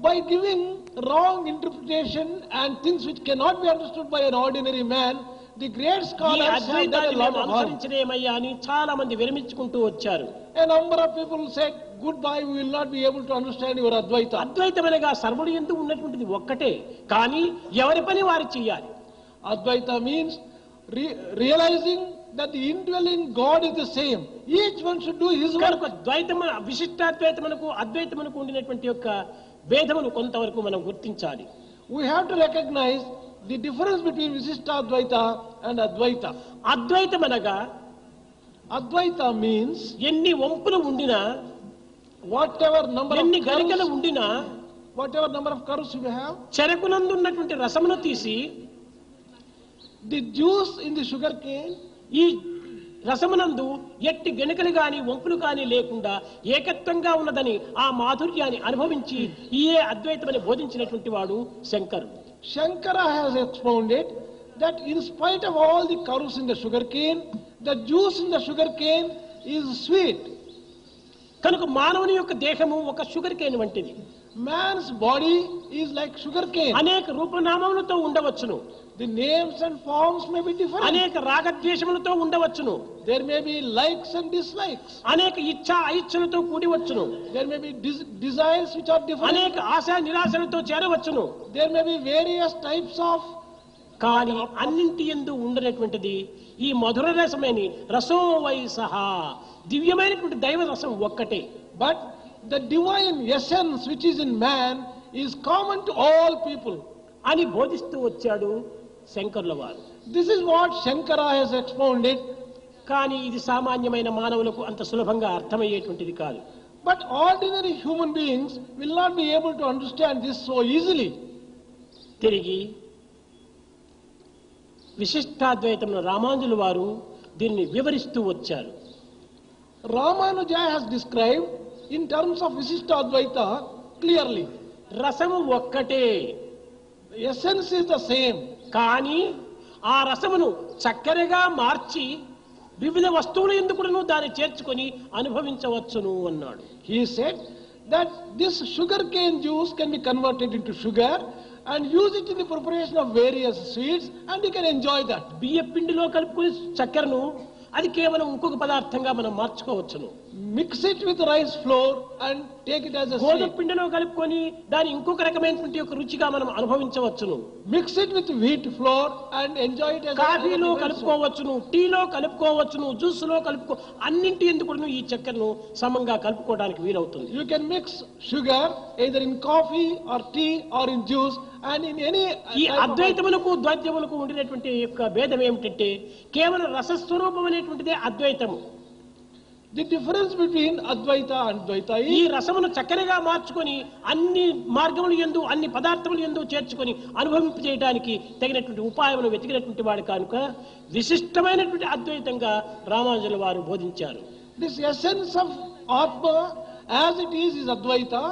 By giving wrong interpretation and things which cannot be understood by an ordinary man, the great ఈ scholars have done అద్వైతాన్ని a lot మేము of harm. అనుసరించలేమయ్యా అని చాలా మంది విరమించుకుంటూ వచ్చారు. A number of people said, goodbye, we will not be able to understand your Advaita. అద్వైతమనగా సర్వుడు ఎందు ఉన్నటువంటిది ఒక్కటే, కానీ ఎవరి పని వారు చెయ్యాలి. Advaita means realizing that the indwelling God is the same. Each one should do his కనుక work. ద్వైతము విశిష్టాద్వైతమునకు అద్వైతమునకు ఉండినటువంటి యొక్క భేదమును కొంతవరకు మనం గుర్తించాలి. We have to recognize the difference between Visishtadvaita and Advaita. అద్వైతమనగా Advaita means ఎన్ని వంపులు ఉండినా Whatever number ఎన్ని of గరికలు curves, ఉండినా whatever number of curves you have, చెరకునందు ఉన్నటువంటి రసమును తీసి the juice in the sugar cane, ఈ రసమునందు ఎట్టి గెనుకలు గాని వంపులు గాని లేకుండా ఏకత్వంగా ఉన్నదని ఆ మాధుర్యాన్ని అనుభవించి ఈయే అద్వైతమని బోధించినటువంటి వాడు శంకరుడు. Shankara has expounded that in spite of all the curves in the sugar cane, the juice in the sugar cane is sweet. కనుక మానవుని యొక్క దేహము ఒక షుగర్ కేన్ వంటిది. Man's body is like sugar cane. అనేక రూపనామములతో ఉండవచ్చును, The names and forms may be different. అనేక రాగద్వేషములతో ఉండవచ్చును, There may be likes and dislikes. అనేక ఇచ్ఛా అయిచ్ఛలతో కూడివచ్చును, There may be desires which are different. అనేక ASHA నిరాశలతో చేరవచ్చును. There may be various types of, కానీ అన్నింటి యందు ఉండనటువంటిది ఈ మధుర రసమని రసో వై సహా, దివ్యమైనటువంటి దైవ రసం ఒక్కటే. but the divine essence which is in man is common to all people. అని బోధిస్తూ వచ్చాడు శంకరుల వారు. This is what Shankara has expounded. కానీ ఇది సామాన్యమైన మానవులకు అంత సులభంగా అర్థమయ్యేటువంటిది కాదు. But ordinary human beings will not be able to understand this so easily. తిరిగి విశిష్టాద్వైతంలో రామానుజుల వారు దీన్ని వివరిస్తూ వచ్చారు. Ramanuja has described in terms of Visishta Advaita clearly. రసము ఒక్కటే, The essence is the same. కానీ ఆ రసమును చక్కెరగా మార్చి వివిధ వస్తువుల ఎందుకును దాన్ని చేర్చుకొని అనుభవించవచ్చును అన్నాడు. He said that this sugar cane juice can be converted into sugar and use it in the preparation of various sweets, and you can enjoy that. బియ్య పిండిలో కలుపుకొని చక్కెరను అది కేవలం ఇంకొక పదార్థంగా మనం మార్చుకోవచ్చును. Mix it with rice flour and take it as a గోధుమ sweet. పిండిలో కలుపుకొని దాని ఇంకొక రకమైనటువంటి ఒక రుచిగా మనం అనుభవించవచ్చును. Mix it with wheat flour and enjoy it as a కాఫీలో different sweet. కలుపుకోవచ్చును, టీలో కలుపుకోవచ్చును, జ్యూస్ లో అన్నింటి ఎందుకు ఈ చక్కెరను సమంగా కలుపుకోవడానికి వీలవుతుంది. You can mix sugar either in coffee or tea or in juice, and in any ఈ type of- అద్వైతములకు ద్వైతములకు ఉండినటువంటి యొక్క భేదం ఏమిటంటే కేవలం రసస్వరూపం అనేటువంటిదే అద్వైతము. The difference between Advaita and Dvaita ఈ is రసమును చక్కెరగా మార్చుకొని అన్ని మార్గములు యందు అన్ని పదార్థములు యందు చేర్చుకొని అనుభవింప చేయడానికి తగినటువంటి ఉపాయమును వెతికినటువంటి వాడు కనుక విశిష్టమైనటువంటి అద్వైతంగా రామానుజుల వారు బోధించారు. this essence of Atma as it is Advaita.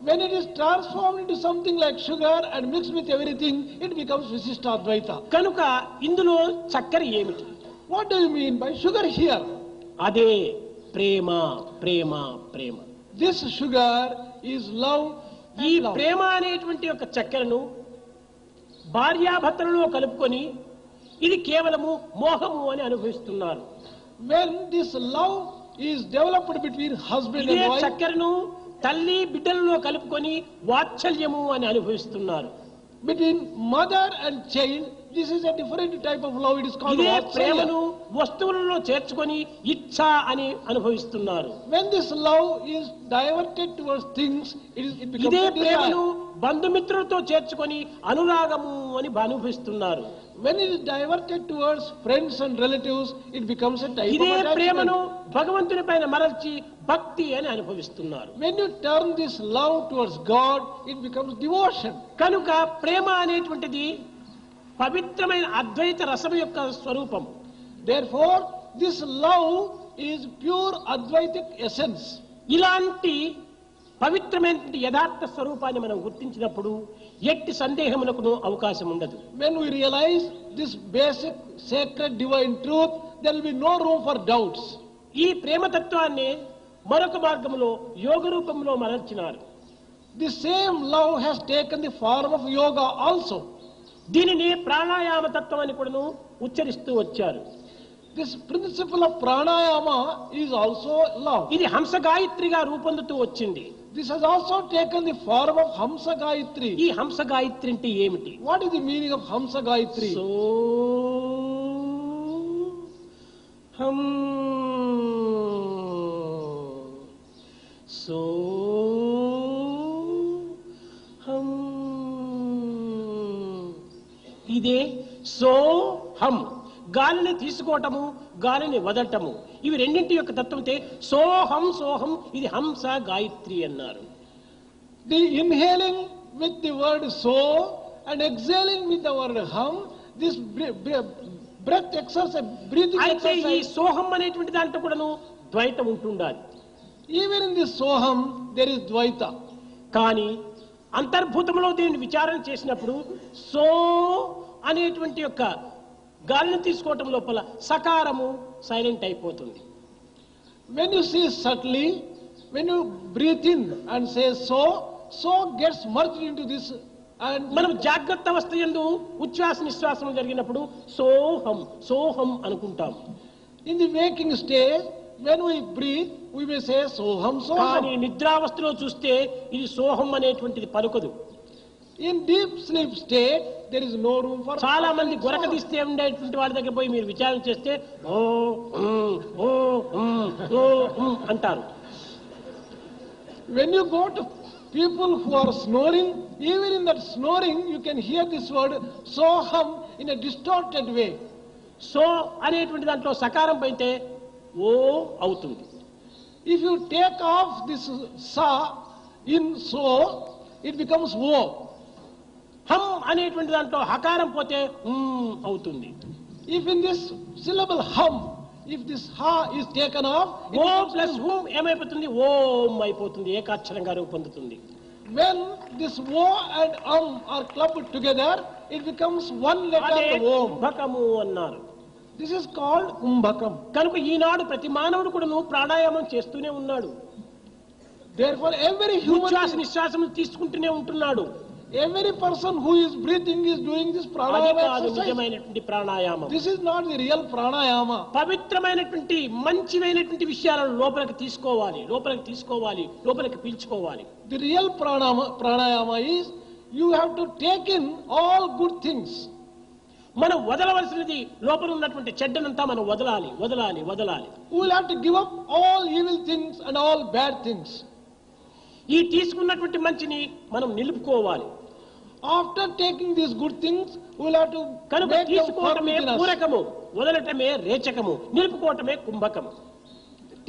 When it is transformed into something like sugar and mixed with everything, it becomes Visishta Advaita. కనుక ఇందులో చక్కెర ఏమిటి? What do you mean by sugar here? అదే ప్రేమ, ప్రేమ, ప్రేమ. This sugar is love ఈ and love. ప్రేమ అనేటువంటి ఒక చక్కెరను భార్యాభర్తలలో కలుపుకొని ఇది కేవలము మోహము అని అనుభవిస్తున్నారు. When this love is developed between husband ఇదే and wife, చక్కెరను తల్లి బిడ్డలలో కలుపుకొని వాత్సల్యము అని అనుభవిస్తున్నారు. between mother and child, this is a different type of love. It is called ఇదే Vatsalya. ప్రేమను వస్తువులలో చేర్చుకొని ఇచ్ఛ అని అనుభవిస్తున్నారు. When this love is diverted towards things, it becomes ఇదే a ప్రేమను desire. బంధుమిత్రులతో చేర్చుకొని అనురాగము అని అనుభవిస్తున్నారు. When it is diverted towards friends and relatives, it becomes a type ఇదే of ప్రేమను attachment. భగవంతుని పైన మరల్చి భక్తి అని అనుభవిస్తున్నారు. When you turn this love towards God, it becomes devotion. కనుక ప్రేమ అనేటువంటిది పవిత్రమైన అద్వైత రసం యొక్క స్వరూపం. Therefore, this love is pure Advaitic essence. ఇలాంటి పవిత్రమైనటువంటి యథార్థ స్వరూపాన్ని మనం గుర్తించినప్పుడు ఎట్టి సందేహమునకును అవకాశం ఉండదు. When we realize this basic sacred divine truth, there will be no room for doubts. ఈ ప్రేమతత్వాన్ని మరొక మార్గంలో యోగ రూపంలో మరల్చినారు. The same love has taken the form of yoga also. దీనిని ప్రాణాయామ తత్వం అని కూడాను ఉచ్చరిస్తూ వచ్చారు. This principle of pranayama is also love. ఇది హంస గాయత్రిగా రూపొందుతూ వచ్చింది. This has also taken the form of Hamsa Gayatri. ఈ హంస గాయత్రి అంటే ఏమిటి? What is the meaning of Hamsa Gayatri? So హం సో హం ఇదే సో హం గాలిని తీసుకోవటము గాలిని వదలటము, ఇవి రెండింటి యొక్క తత్వంతే సోహం సోహం, ఇది హంస గాయత్రి అన్నారు. The inhaling with the word so and exhaling with the word hum, this breath exercise, breathing అయితే ఈ exercise. సోహం అనేటువంటి దాంట్లో కూడాను ద్వైతం ఉంటుండాలి. Even in this soham, there is dvaita. కానీ అంతర్భూతంలో దీన్ని విచారణ చేసినప్పుడు సో అనేటువంటి యొక్క గాలిని తీసుకోవటం లోపల సకారము సైలెంట్ అయిపోతుంది. When you see subtly, when you breathe in and say so, so gets merged into this. And మనం జాగ్రత్త అవస్థ యందు ఉచ్ఛ్వాస నిశ్వాసం జరిగినప్పుడు సోహం సోహం అనుకుంటాం. in the waking stage, when we breathe, we may say soham, కానీ soham. నిద్రావస్థలో చూస్తే ఇది సోహం అనేటువంటిది పలుకదు. In deep sleep state, there is no room for. చాలా మంది గొరక తీస్తే ఉండేటువంటి వాడి దగ్గర పోయి మీరు విచారణ చేస్తే ఓ ఓ ఓ అంటారు. When you go to people who are snoring, even in that snoring, you can hear this word soham in a distorted way. So అనేటువంటి దాంట్లో సకారం పోయితే ఓ అవుతుంది. If you take off this sa in so, it becomes wo. హం అనేటువంటి దాంట్లో హకారం పోతే అవుతుంది. If in this syllable hum, if this ha is taken off, it O becomes plus హూమ్ ఏమైపోతుంది, ఓం అయిపోతుంది, ఏకాక్షరంగా రూపొందుతుంది. when this wo and are clubbed together, it becomes one letter, అదే the om. కుంభకము అన్నారు. This is called kumbhakam. కనుక ఈనాడు ప్రతి మానవుడు కూడాను ప్రాణాయామం చేస్తూనే ఉన్నాడు. Therefore, every human ఉచ్ఛ్వాస being, నిశ్వాసం తీసుకుంటూనే ఉంటున్నాడు. every person who is breathing is doing this అది pranayama కాదు exercise. నిజమైనటువంటి ప్రాణాయామం. This is not the real pranayama. పవిత్రమైనటువంటి మంచివైనటువంటి విషయాలను లోపలికి తీసుకోవాలి, లోపలికి తీసుకోవాలి, లోపలికి పీల్చుకోవాలి. The real pranayama is you have to take in all good things. మనం వదలవలసినది లోపల ఉన్నటువంటి చెడ్డనంతా మనం వదలాలి వదలాలి వదలాలి. We will have to give up all evil things and all bad things. ఈ తీసుకున్నటువంటి మంచిని మనం నిలుపుకోవాలి. After taking these good things, we will have to కనుక make them firm తీసుకోవటమే within us. పూరకము, వదలటమే రేచకము, నిలుపుకోవటమే కుంభకము.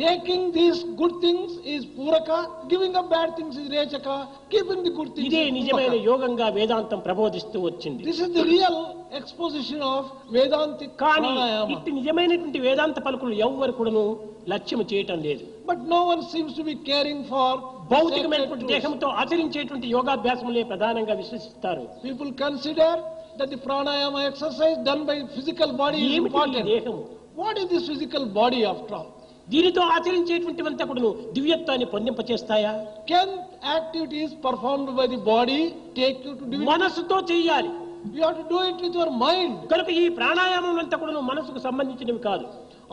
Taking these good things is puraka, giving up bad things is rechaka, keeping the good things ఇదే is నిజమైన kumbhaka. యోగంగా వేదాంతం ప్రబోధిస్తూ వచ్చింది. This is the real exposition of Vedantic కానీ pranayama. ఇట్టి నిజమైనటువంటి వేదాంత పలుకులు ఎవ్వరు కూడాను లక్ష్యము చేయటం లేదు. But no one seems to be caring for భౌతికమైనటువంటి sacred truths. దేహంతో ఆచరించేటువంటి యోగాభ్యాసములే ప్రధానంగా విశ్వసిస్తారు. People consider that the pranayama exercise done by physical body is ఏమిటి ఈ important. దేహము? What is this physical body after all? దీనితో ఆచరించేటువంటివంతా కూడాను దివ్యత్వాన్ని పొందింపచేస్తాయా? Can activities performed by the body take you to divinity? మనసుతో చెయ్యాలి. You have to do it with your mind. కనుక ఈ ప్రాణాయామం అంతా కూడాను మనసుకు సంబంధించినవి కాదు,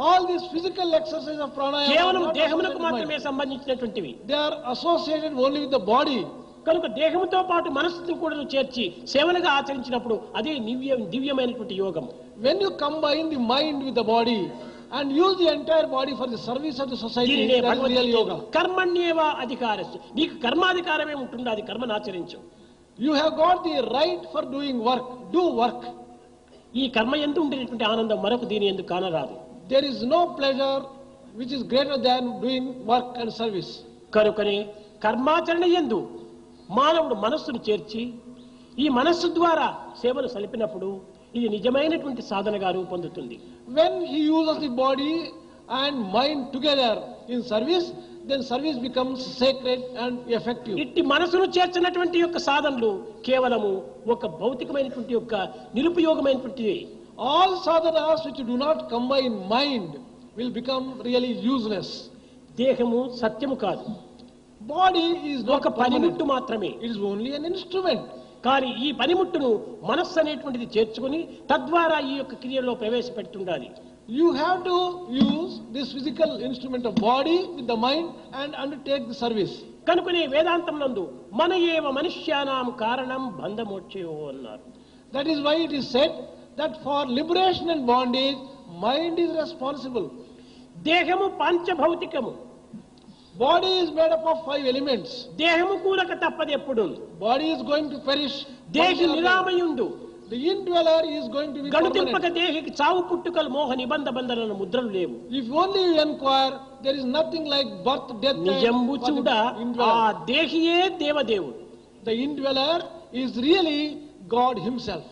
All these physical exercises of pranayama are కేవలం not దేహమునకు associated with మాత్రమే mind. సంబంధించినటువంటివి. They are associated only with the body. కనుక దేహముతో పాటు మనస్సును కూడా చేర్చి సేవలుగా ఆచరించినప్పుడు అదే దివ్యమైనటువంటి యోగము. When you combine the mind with the body and use the entire body for the service of the society, దీనినే that is real yoga. కర్మణ్యేవ అధికారస్సు, నీకు కర్మాధికారమే ఉంటుంది, అది కర్మను ఆచరించు. You have got the right for doing work. Do work. ఈ కర్మ ఎందు ఉండేటువంటి ఆనందం మరొక దీని ఎందుకు కానరాదు. There is no pleasure which is greater than doing work and service. కనుకనే కర్మాచరణ యందు మానవుడు మనస్సును చేర్చి ఈ మనస్సు ద్వారా సేవలు సలిపినప్పుడు ఇది నిజమైనటువంటి సాధనగా రూపొందుతుంది. When he uses the body and mind together in service, then service becomes sacred and effective. ఇట్టి మనసును చేర్చినటువంటి యొక్క సాధనలు కేవలము ఒక భౌతికమైనటువంటి యొక్క నిరుపయోగమైనటువంటివి. All sadhanas which do not combine mind will become really useless. దేహము సత్యము కాదు, Body is not ఒక పనిముట్టు permanent. మాత్రమే. It is only an instrument. కానీ ఈ పనిముట్టును మనస్సు అనేటువంటిది చేర్చుకుని తద్వారా ఈ యొక్క క్రియలో ప్రవేశపెడుతుండాలి. You have to use this physical instrument of body with the mind and undertake the service. కనుకనే వేదాంతం నందు మన ఏవ మనుష్యానాం కారణం బంధమోక్షయో అన్నారు. That is why it is said that for liberation and bondage, mind is responsible. దేహము పంచభౌతికము, Body is made up of 5 elements. దేహము కూలక తప్పదు ఎప్పుడు. Body is going to perish. దేహి One day or the other. నిరామయుండు, The indweller is going to be గణుతింపక permanent. దేహికి చావు పుట్టుకలు మోహ నిబంధ బంధనలను ముద్రలు లేవు. If only you inquire, there is nothing like birth, death, and నిజంబు for చూడ the ఆ indweller. దేహియే దేవదేవుడు. The indweller is really God himself.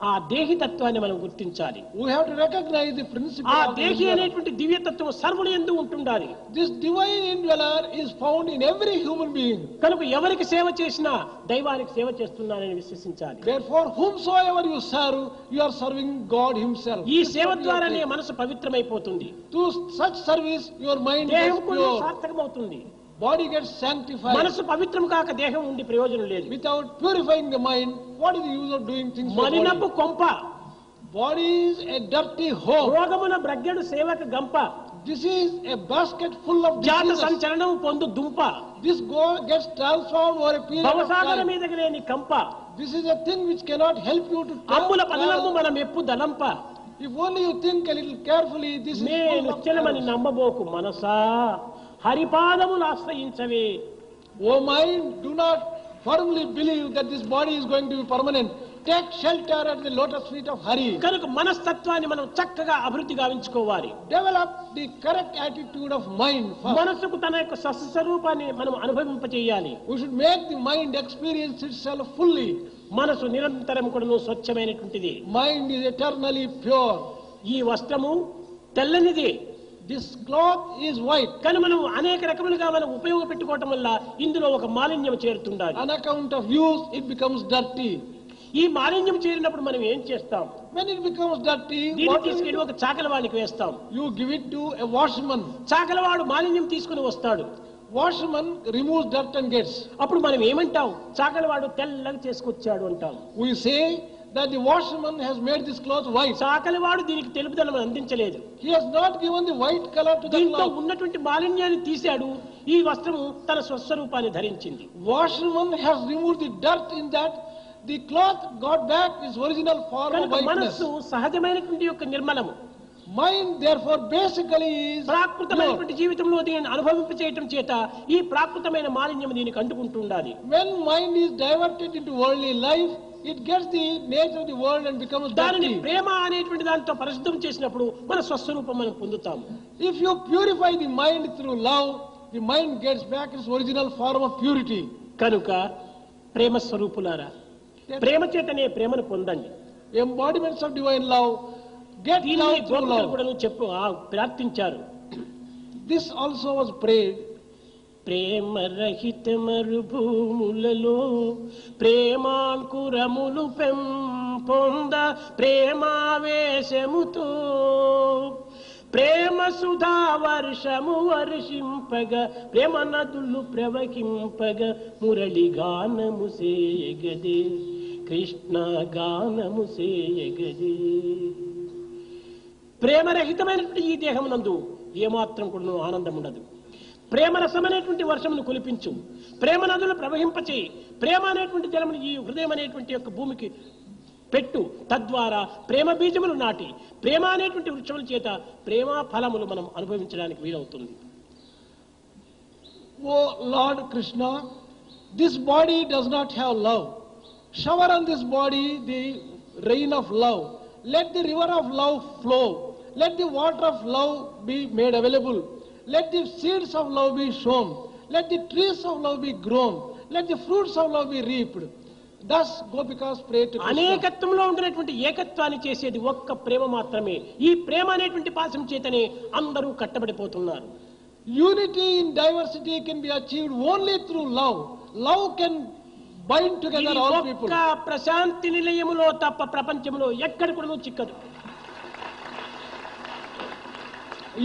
ఆ దేహి తత్వాన్ని మనం గుర్తించాలి. We have to recognize the principle ఆ of the దేహి indweller. అనేటువంటి దివ్యతత్వం సర్వులు యందు ఉంటుండాలి. This divine indweller is found in every human being. కనుక ఎవరికి సేవ చేసినా దైవానికి సేవ చేస్తున్నానని విశ్వసించాలి. Therefore, whomsoever you serve, you are serving God himself. ఈ సేవ ద్వారానే మనసు పవిత్రమైపోతుంది. Through such service, your mind దేహం gets కూడా pure, సార్థకమవుతుంది. body gets sanctified. మనసు పవిత్రం కాక దేహం ఉండి ప్రయోజనం లేదు. Without purifying the mind, what is the use of doing things for మలినపు body? కొంప, Body is a dirty hole. రోగమున బ్రగ్గెడు సేవక గంప, This is a basket full of జాత diseases. సంచలనం పొందు దుంప, This gets transformed over a period of భవసాగర time. మీదకి లేని కంప, This is a thing which cannot help you to అమ్ముల పదనము travel. మనం ఎప్పు దలంప. If only you think a little carefully, this is నేను full of చెలమని errors. నమ్మబోకు Manasa, హరిపాదములు ఆశ్రయించవే. O mind, do not firmly believe that this body is going to be permanent. Take shelter at the lotus feet of Hari. కనుక మనస్తత్వాన్ని మనం చక్కగా అభివృద్ధి గావించుకోవాలి. Develop the correct attitude of mind first. మనసుకు తన యొక్క స్వస్వరూపాన్ని మనం అనుభవింపచేయాలి. We should make the mind experience itself fully. మనసు నిరంతరం కూడా స్వచ్ఛమైనటువంటిది. Mind is eternally pure. ఈ వస్త్రము తెల్లనిది, This cloth is white. కానీ మనం అనేక రకములుగా మనం ఉపయోగపెట్టుకోవటం వల్ల ఇందులో ఒక మాలిన్యం చేరుతుండాలి. On account of use, it becomes dirty. ఈ మాలిన్యం చేరినప్పుడు మనం ఏం చేస్తాం? When it becomes dirty, దీన్ని what do you తీసుకెళ్ళి do? ఒక చాకలవాడికి వేస్తాం. You give it to a washerman. చాకలవాడు మాలిన్యం తీసుకుని వస్తాడు. Washerman removes dirt and gets. అప్పుడు మనం ఏమంటాం? చాకలవాడు తెల్లగా చేసుకొచ్చాడు అంటాం. We say that the washerman has made this cloth white. చాకలవాడు దీనికి తెలుపుదలను అందించలేదు. He has not given the white color to the దీంట్లో cloth. ఉన్నటువంటి మాలిన్యాన్ని తీశాడు. ఈ వస్త్రము తన స్వస్వరూపాన్ని ధరించింది. Washerman has removed the dirt in that. The cloth got back its original form of కనుక whiteness. మనస్సు సహజమైనటువంటి యొక్క నిర్మలము. Mind, therefore, basically is pure. ప్రాకృతమైనటువంటి జీవితంలో దీనిని అనుభవింపచేయటం చేత ఈ ప్రాకృతమైన మాలిన్యం దీనికి అంటుకుంటూ ఉండాలి. When mind is diverted into worldly life, it gets the nature of the world and becomes దానిని dirty. ప్రేమ అనేటువంటి దాంతో పరిశుద్ధం చేసినప్పుడు మన స్వస్వరూపం మనం పొందుతాము. If you purify the mind through love, the mind gets back its original form of purity. కనుక ప్రేమ స్వరూపులారా, ప్రేమ చేతనే ప్రేమను పొందండి. Embodiments of divine love, get దీనిని love through గోపికలు love. కూడా ప్రార్థించారు. This also was prayed. ప్రేమ రహిత మరుభూములలో ప్రేమాంకురములు పెంపొంద ప్రేమావేశముతో ప్రేమ సుధా వర్షము వర్షింపగ ప్రేమ నదులు ప్రవహింపగ మురళి గానము సేయగదే, కృష్ణ గానము సేయగదే. ప్రేమరహితమైనటువంటి ఈ దేహం నందు ఏమాత్రం కూడా ఆనందం ఉండదు. ప్రేమరసమైనటువంటి వర్షమును కులిపించు, ప్రేమ నదులు ప్రవహింపచేయి, ప్రేమ అనేటువంటి జలమును ఈ హృదయం అనేటువంటి యొక్క భూమికి పెట్టు. తద్వారా ప్రేమ బీజములు నాటి ప్రేమ అనేటువంటి వృక్షముల చేత ప్రేమ ఫలములు మనం అనుభవించడానికి వీలవుతుంది. O Lord Krishna, this body does not have love. Shower on this body the rain of love. Let the river of love flow. Let the water of love be made available. Let the seeds of love be sown. Let the trees of love be grown. Let the fruits of love be reaped. Thus Gopikas prayed to Krishna. అనేకత్వంలో ఉండినటువంటి ఏకత్వాన్ని చేసేది ఒక్క ప్రేమ మాత్రమే. ఈ ప్రేమ అనేటువంటి పాశం చేతనే అందరూ కట్టబడిపోతున్నారు. Unity in diversity can be achieved only through love. Love can bind together ఇది all people. ఒక్క ప్రశాంతి నిలయములో తప్ప ప్రపంచంలో ఎక్కడ కూడా చిక్కదు.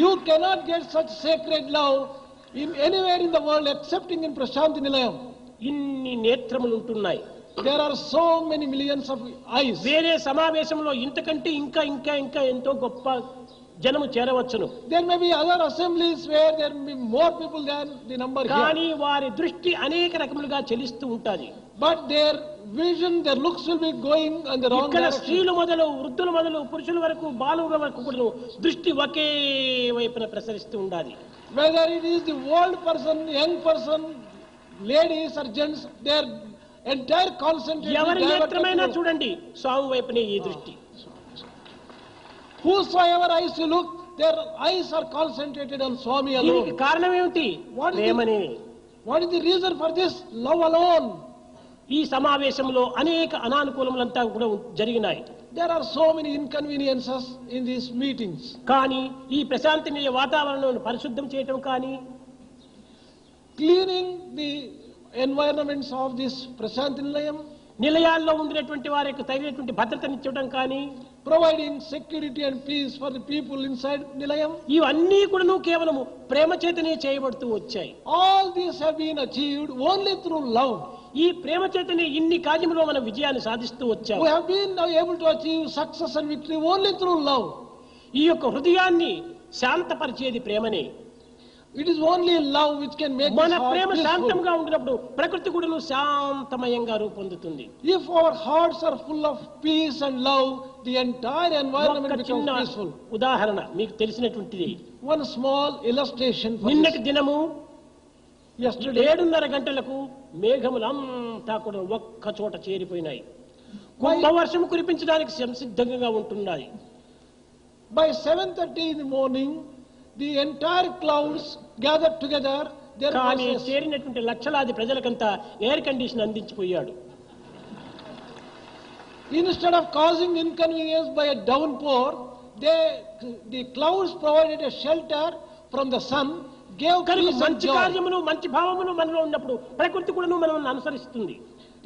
You cannot get such sacred love in anywhere in the world excepting in Prashanti Nilayam. ఇన్ని నేత్రములు ఉంటున్నాయి. There are so many millions of eyes. వేరే సమావేశంలో ఇంతకంటే ఇంకా ఇంకా ఇంకా ఎంతో గొప్ప జనము చేరవచ్చును. There may be other assemblies where there may be more people than the number కానీ here. వారి దృష్టి అనేక రకములుగా చెలిస్తూ ఉంటాది. But their vision, their looks will be going in the wrong ఇక్కడ direction. స్త్రీలు మొదలు వృద్ధులు మొదలు పురుషుల వరకు బాలుల వరకు కూడా దృష్టి ఒకే వైపున ప్రసరిస్తూ ఉండాలి. Whether it is the old person, young person, ladies or gents, their entire concentration ఎవరి diverted నేత్రమైనా towards- చూడండి స్వామి వైపునే ఈ దృష్టి. Whosoever eyes you look, their eyes are concentrated on Swami దీనికి alone. కారణం ఏమిటి? What is ప్రేమనే. What is the reason for this? Love alone. ఈ సమావేశంలో అనేక అనానుకూలములంతా కూడా జరిగినాయి. There are so many inconveniences in these meetings. కానీ ఈ ప్రశాంతనీయ వాతావరణాన్ని పరిశుద్ధం చేయటం కానీ, Cleaning the environments of this Prasanthi Nilayam, నిలయాల్లో ఉండినటువంటి వారికి తగినటువంటి భద్రతనిచ్చడం కానీ, providing security and peace for the people inside Nilayam, ఇవన్నీ కూడా కేవలము ప్రేమ చేతనే చేయబడుతూ వచ్చాయి. all these have been achieved only through love. ఈ ప్రేమ చేతనే ఇన్ని కార్యములో మనం విజయాన్ని సాధిస్తూ వచ్చాము. We have been now able to achieve success and victory only through love. ఈ యొక్క హృదయాన్ని శాంతపరిచేది ప్రేమనే. It is only love which can make మన this heart ప్రేమ peaceful. శాంతంగా ఉండినప్పుడు ప్రకృతి కూడా శాంతమయంగా రూపొందుతుంది. If our hearts are full of peace and love, the entire environment ఒక becomes చిన్న peaceful. ఉదాహరణ మీకు తెలిసినటువంటిది. One small illustration for నిన్నటి this. దినము Yesterday, 7:30 గంటలకు మేఘములంతా కూడా ఒక్క చోట చేరిపోయినాయి. కుంభవర్షం కురిపించడానికి సంసిద్ధంగా ఉంటున్నాయి. by 7:30 in the morning, the entire clouds gathered together. There కానీ was a, చేరినటువంటి లక్షలాది ప్రజలకంతా ఎయిర్ కండిషన్ అందించిపోయాడు. instead of causing inconvenience by a downpour, the clouds provided a shelter from the sun, gave కనుక peace and మంచి joy. కార్యములు మంచి భావములు మనలో ఉన్నప్పుడు ప్రకృతి కూడా మనల్ని అనుసరిస్తుంది.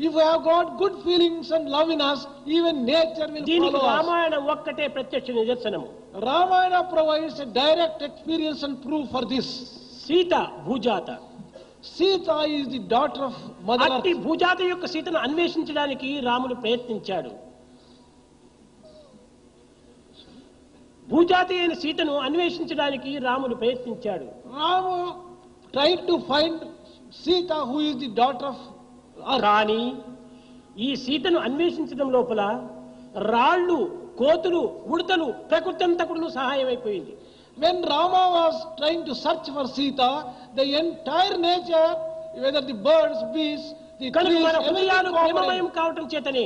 If we have got good feelings and love in us, even nature will దీనికి follow us. రామాయణం ఒక్కటే ప్రత్యక్ష నిదర్శనము. Ramayana provides a direct experience and proof for this. Sita భూజాత. Sita is the daughter of Mother అట్టి Earth. భూజాత యొక్క సీతను అన్వేషించడానికి రాముడు ప్రయత్నించాడు. భూజాతి అయిన సీతను అన్వేషించడానికి రాముడు ప్రయత్నించాడు. Rama tried to find Sita, who is the daughter of Earth. కానీ ఈ సీతను అన్వేషించడం లోపల రాళ్ళు, కోతులు, ఉడతలు, ప్రకృతి అంతా కూడా సహాయం అయిపోయింది. When Rama was trying to search for Sita, the entire nature, whether the birds, beasts, the కనుక trees, మన everything హృదయాలు ప్రేమమయం cooperated. కావటం చేతనే,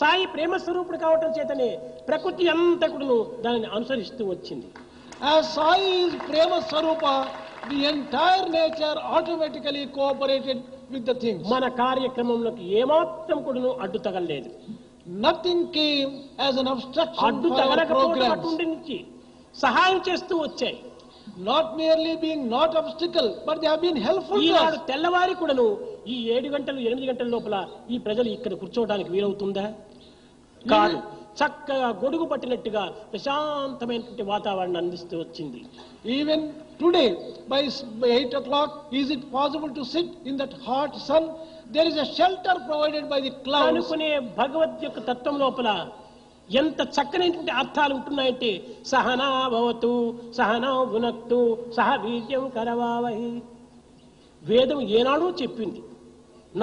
సాయి ప్రేమ స్వరూపుడు కావటం చేతనే ప్రకృతి అంతా కూడా దానిని అనుసరిస్తూ వచ్చింది. As Sai is Prema Sarupa, the entire nature automatically cooperated with the things. మన కార్యక్రమంలోకి ఏమాత్రం కూడా అడ్డు తగలలేదు. Nothing came as an obstruction అడ్డు for our తగలకపోవడం programs. అటుండి నుంచి సహాయం చేస్తూ వచ్చాయి. Not merely being not obstacle, but they have been helpful to Eenadu us. తెల్లవారి కూడాను ఈ 7 గంటలు 8 గంటల లోపల ఈ ప్రజలు ఇక్కడ కూర్చోవడానికి వీలవుతుందా? కాదు. చక్కగా గొడుగు పట్టినట్టుగా ప్రశాంతమైనటువంటి వాతావరణం అందిస్తూ వచ్చింది. Even today, by 8 o'clock, is it possible to sit in that hot sun? There is a shelter provided by the clouds. అనుకునే భగవద్ యొక్క తత్వం లోపల ఎంత చక్కనైనటువంటి అర్థాలు ఉంటున్నాయంటే, సహనా భవతు సహనా భునక్తు సహ వీర్యం కరవావహి. వేదం ఏనాడో చెప్పింది,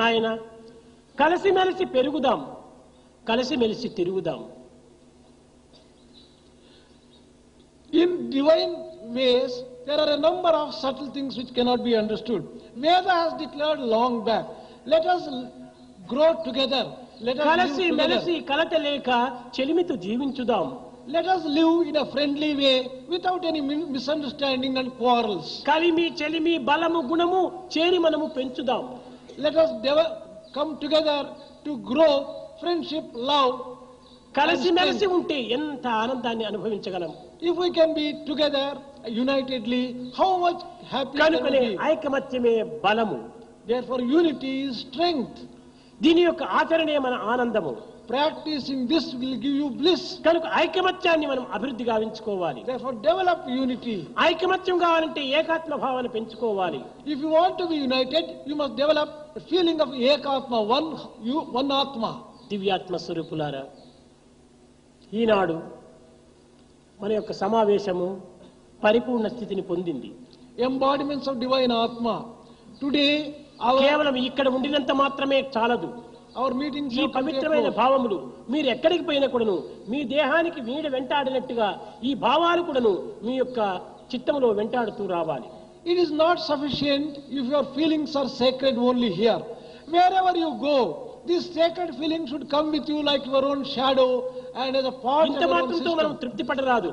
నాయన కలిసిమెలిసి పెరుగుదాం, కలిసిమెలిసి తిరుగుదాం. In divine ways, there are a number of subtle things which cannot be understood. Veda has declared long back, let us grow together, let us కలిసి live మెలిసి together. కలత లేక చెలిమితో జీవించుదాం. Let us live in a friendly way without any misunderstanding and quarrels. కలిమి చెలిమి బలము గుణము చేరి మనము పెంచుదాం. Let us come together to grow friendship, love. కలిసిమెలిసి ఉంటే ఎంత ఆనందాన్ని అనుభవించగలం. If we can be together unitedly, how much happy can we కనుకనే be? ఐకమత్యమే బలము. Therefore, unity is strength. దీని యొక్క ఆచరణే మన ఆనందము. Practicing this will give you bliss. కనుక ఐకమత్యాన్ని మనం అభివృద్ధి గావించుకోవాలి. Therefore, develop unity. ఐకమత్యం కావాలంటే ఏకాత్మ భావాన్ని పెంచుకోవాలి. If you want to be united, you must develop a feeling of ekatma, one atma. దివ్యాత్మ స్వరూపులారా, ఈనాడు మన యొక్క సమావేశము పరిపూర్ణ స్థితిని పొందింది. Embodiments of divine atma. Today, our కేవలం ఇక్కడ ఉండినంత మాత్రమే చాలదు. meetings ఈ have come to a పవిత్రమైన close. భావములు మీరు ఎక్కడికి పోయినా కూడాను మీ దేహానికి నీడ వెంటాడినట్టుగా ఈ భావాలు కూడాను మీ యొక్క చిత్తములో వెంటాడుతూ రావాలి. It is not sufficient if your feelings are sacred only here. Wherever you go, this sacred feeling should come with you like your own shadow and as a part ఇంత of your own మాత్రంతో మనం system. తృప్తి పడరాదు.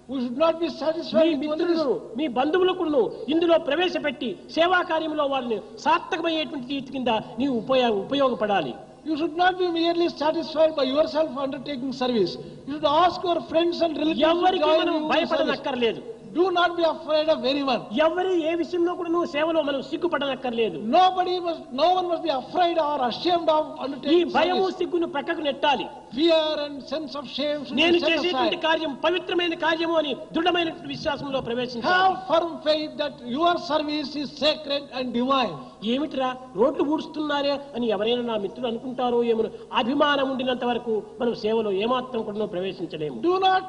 We should not be me satisfied with only మిత్రులను this. మీ బంధువులకు ఇందులో ప్రవేశపెట్టి సేవా కార్యంలో వాళ్ళని సార్థకమయ్యేటువంటి రీతి కింద నీవు ఉపయోగపడాలి. You should not be merely satisfied by yourself undertaking service. You should ask your friends and relatives to ఎవరికి join మనం you in service. భయపడనక్కర్లేదు. Do not be afraid of anyone. ఎవరి ఏ విషయంలో కూడా నువ్వు సేవలో మనం సిగ్గుపడనక్కర్లేదు. No one must be afraid or ashamed of ఈ undertaking భయము service. సిగ్గును ప్రక్కకు నెట్టాలి. Fear and sense of shame should నేను be set చేసేటువంటి aside. కార్యం పవిత్రమైన కార్యము అని దృఢమైనటువంటి విశ్వాసంలో ప్రవేశించాలి. Have firm faith that your service is sacred and divine. ఏమిటిరా రోడ్లు ఊడుస్తున్నారే అని ఎవరైనా నా మిత్రులు అనుకుంటారో ఏమో అభిమానం ఉండినంత వరకు మనం సేవలో ఏమాత్రం కూడా ప్రవేశించలేము. Do not,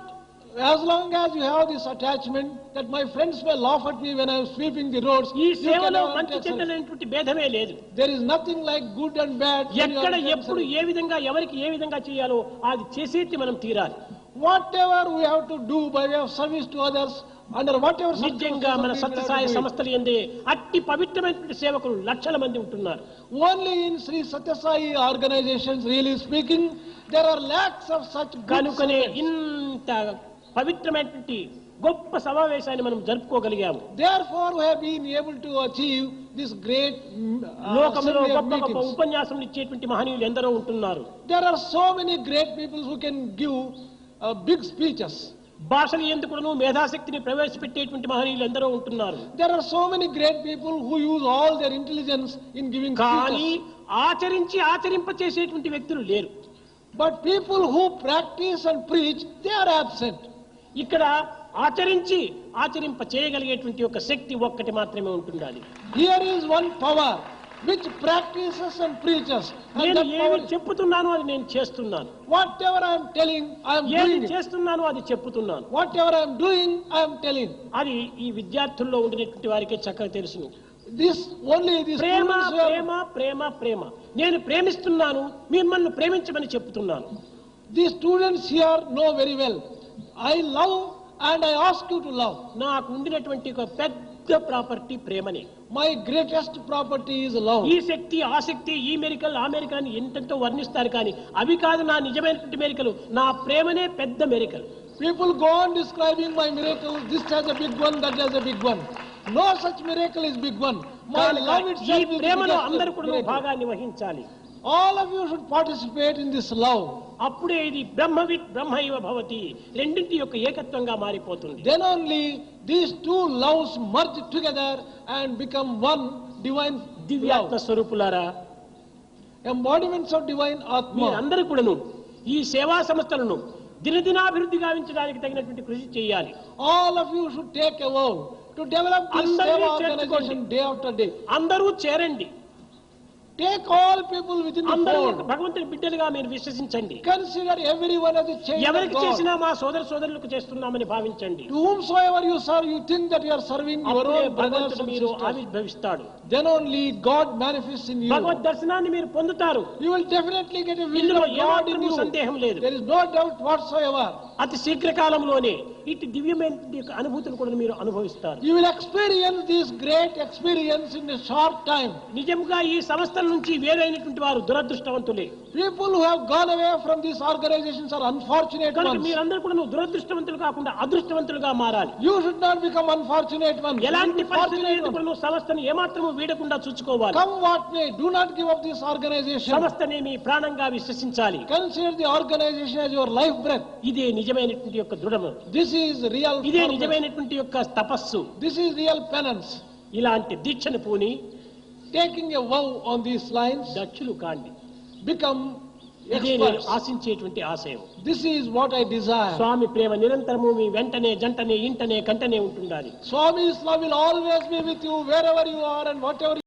as long as you have this attachment that my friends may laugh at me when I am sweeping the roads, ఈ you సేవలో cannot మంచి take service. చెడ్డలైనటువంటి భేదమే లేదు. There is nothing like good and bad. when you ఎక్కడ are taking ఎప్పుడు service. ఏ విధంగా ఎవరికి ఏ విధంగా చేయాలో అది చేసేది మనం తీరాలి. Whatever we have to do by way of service to others, under whatever నిజంగా మన circumstances we Sathya Sai have to do it. సంస్థలు ఎందే అట్టి పవిత్రమైనటువంటి సేవకులు లక్షల మంది ఉంటున్నారు. Only in Sri Satya Sai organizations, really speaking, there are lakhs of such good కనుకనే servants. ఇంత పవిత్రమైనటువంటి గొప్ప సమావేశాన్ని మనం జరుపుకోగలిగాము. Therefore, we have been able to achieve this great లోకంలో assembly of గొప్ప గొప్ప meetings. ఉపన్యాసం ఇచ్చేటువంటి మహనీయులు ఎందరో ఉంటున్నారు. There are so many great people who can give big speeches. భాషలు ఎందుకును మేధాశక్తిని ప్రవేశపెట్టేటువంటి మహనీయులు ఎందరో ఉంటున్నారు. There are so many great people who use all their intelligence in giving కానీ speeches. ఆచరింప చేసేటువంటి వ్యక్తులు లేరు. But people who practice and preach, they are absent. ఇక్కడ ఆచరింప చేయగలిగేటువంటి ఒక శక్తి ఒక్కటి మాత్రమే ఉంటుండాలి. Here is one power which practices and preaches. And నేను that ఏమి power, చెప్పుతున్నాను అది నేను చేస్తున్నాను. whatever I am telling, I am ఏది doing it. చేస్తున్నాను అది చెప్పుతున్నాను. Whatever I am doing, I am telling. అది ఈ విద్యార్థుల్లో ఉండినటువంటి వారికే చక్కగా తెలుసును. Only these Prema students who have- ప్రేమ ప్రేమ ప్రేమ నేను ప్రేమిస్తున్నాను మిమ్మల్ని ప్రేమించమని చెప్తున్నాను. these students here know very well. I love and I ask you to love. నాకు ఉండినటువంటి ఒక పెద్ద ప్రాపర్టీ ప్రేమనే. My greatest property is love. ఈ శక్తి ఆ శక్తి ఈ మెరికల్ ఆ మెరికల్ అని ఎంతెంతో వర్ణిస్తారు కానీ అవి కాదు నా నిజమైనటువంటి మెరికలు. నా ప్రేమనే పెద్ద మెరికల్. People go on describing my miracle, this has a big one, that has a big one. No such miracle is big one. My love ఈ itself is the ప్రేమలో biggest అందరూ కూడా miracle. భాగాన్ని వహించాలి. All of you should participate in this love. అప్పుడే ఇది బ్రహ్మవిత్ బ్రహ్మైవ భవతి రెండింటి యొక్క ఏకత్వంగా మారిపోతుంది. Then only these two loves merge together and become one divine దివ్యాత్మ love. స్వరూపులారా Embodiments of divine Atma. మీరందరూ కూడాను ఈ సేవా సంస్థలను దినదినాభివృద్ధి గావించడానికి తగినటువంటి కృషి చేయాలి. All of you should take a vow to develop this అందరినీ seva చేర్చుకోండి. organization day after day. అందరూ చేరండి. Take all people within the అందరూ fold. భగవంతుని బిడ్డలుగా మీరు విశ్వసించండి. Consider everyone as a child of ఎవరికి God. చేసినా మా సోదరులకు చేస్తున్నామని భావించండి. To whomsoever you serve, you think that you are serving your అప్పుడే own brothers భగవంతుడు and మీరు sisters. ఆవిర్భవిస్తాడు. Then only God manifests in you. భగవద్ దర్శనాన్ని మీరు పొందుతారు. You will definitely get a vision ఇందులో of God in ఏమాత్రమూ you. సందేహం లేదు. There is no doubt whatsoever. అతి శీఘ్రకాలంలోనే ఇటు దివ్యమైన అనుభూతులు కూడా మీరు అనుభవిస్తారు. You will experience this great experience in a short time. నిజంగా ఈ సంస్థల నుంచి వేరైనటువంటి వారు దురదృష్టవంతులే. People who have gone away from these organizations are unfortunate కనుక ones. మీరందరూ కూడా దురదృష్టవంతులు కాకుండా అదృష్టవంతులుగా మారాలి. You should not become unfortunate ones. You ఎలాంటి should be fortunate పరిస్థితుల్లో ones. సంస్థను ఏమాత్రము వీడకుండా చూసుకోవాలి. Come what may, do not give up this organization. సంస్థనే మీ ప్రాణంగా విశ్వసించాలి. Consider the organization as your life breath. ఇదే నిజమైనటువంటి యొక్క దృఢము. This is real ఇదే firmness. నిజమైనటువంటి యొక్క తపస్సు. This is real penance. ఇలాంటి దీక్షను పూని Taking a vow on these lines, దక్షులు కాండి. become ఇదే నేను experts. ఆశించేటువంటి ఆశయం. This is what I desire. స్వామి ప్రేమ నిరంతరము మీ వెంటనే జంటనే ఇంటనే కంటనే ఉంటుండాలి. Swami's love will always be with you wherever you are and whatever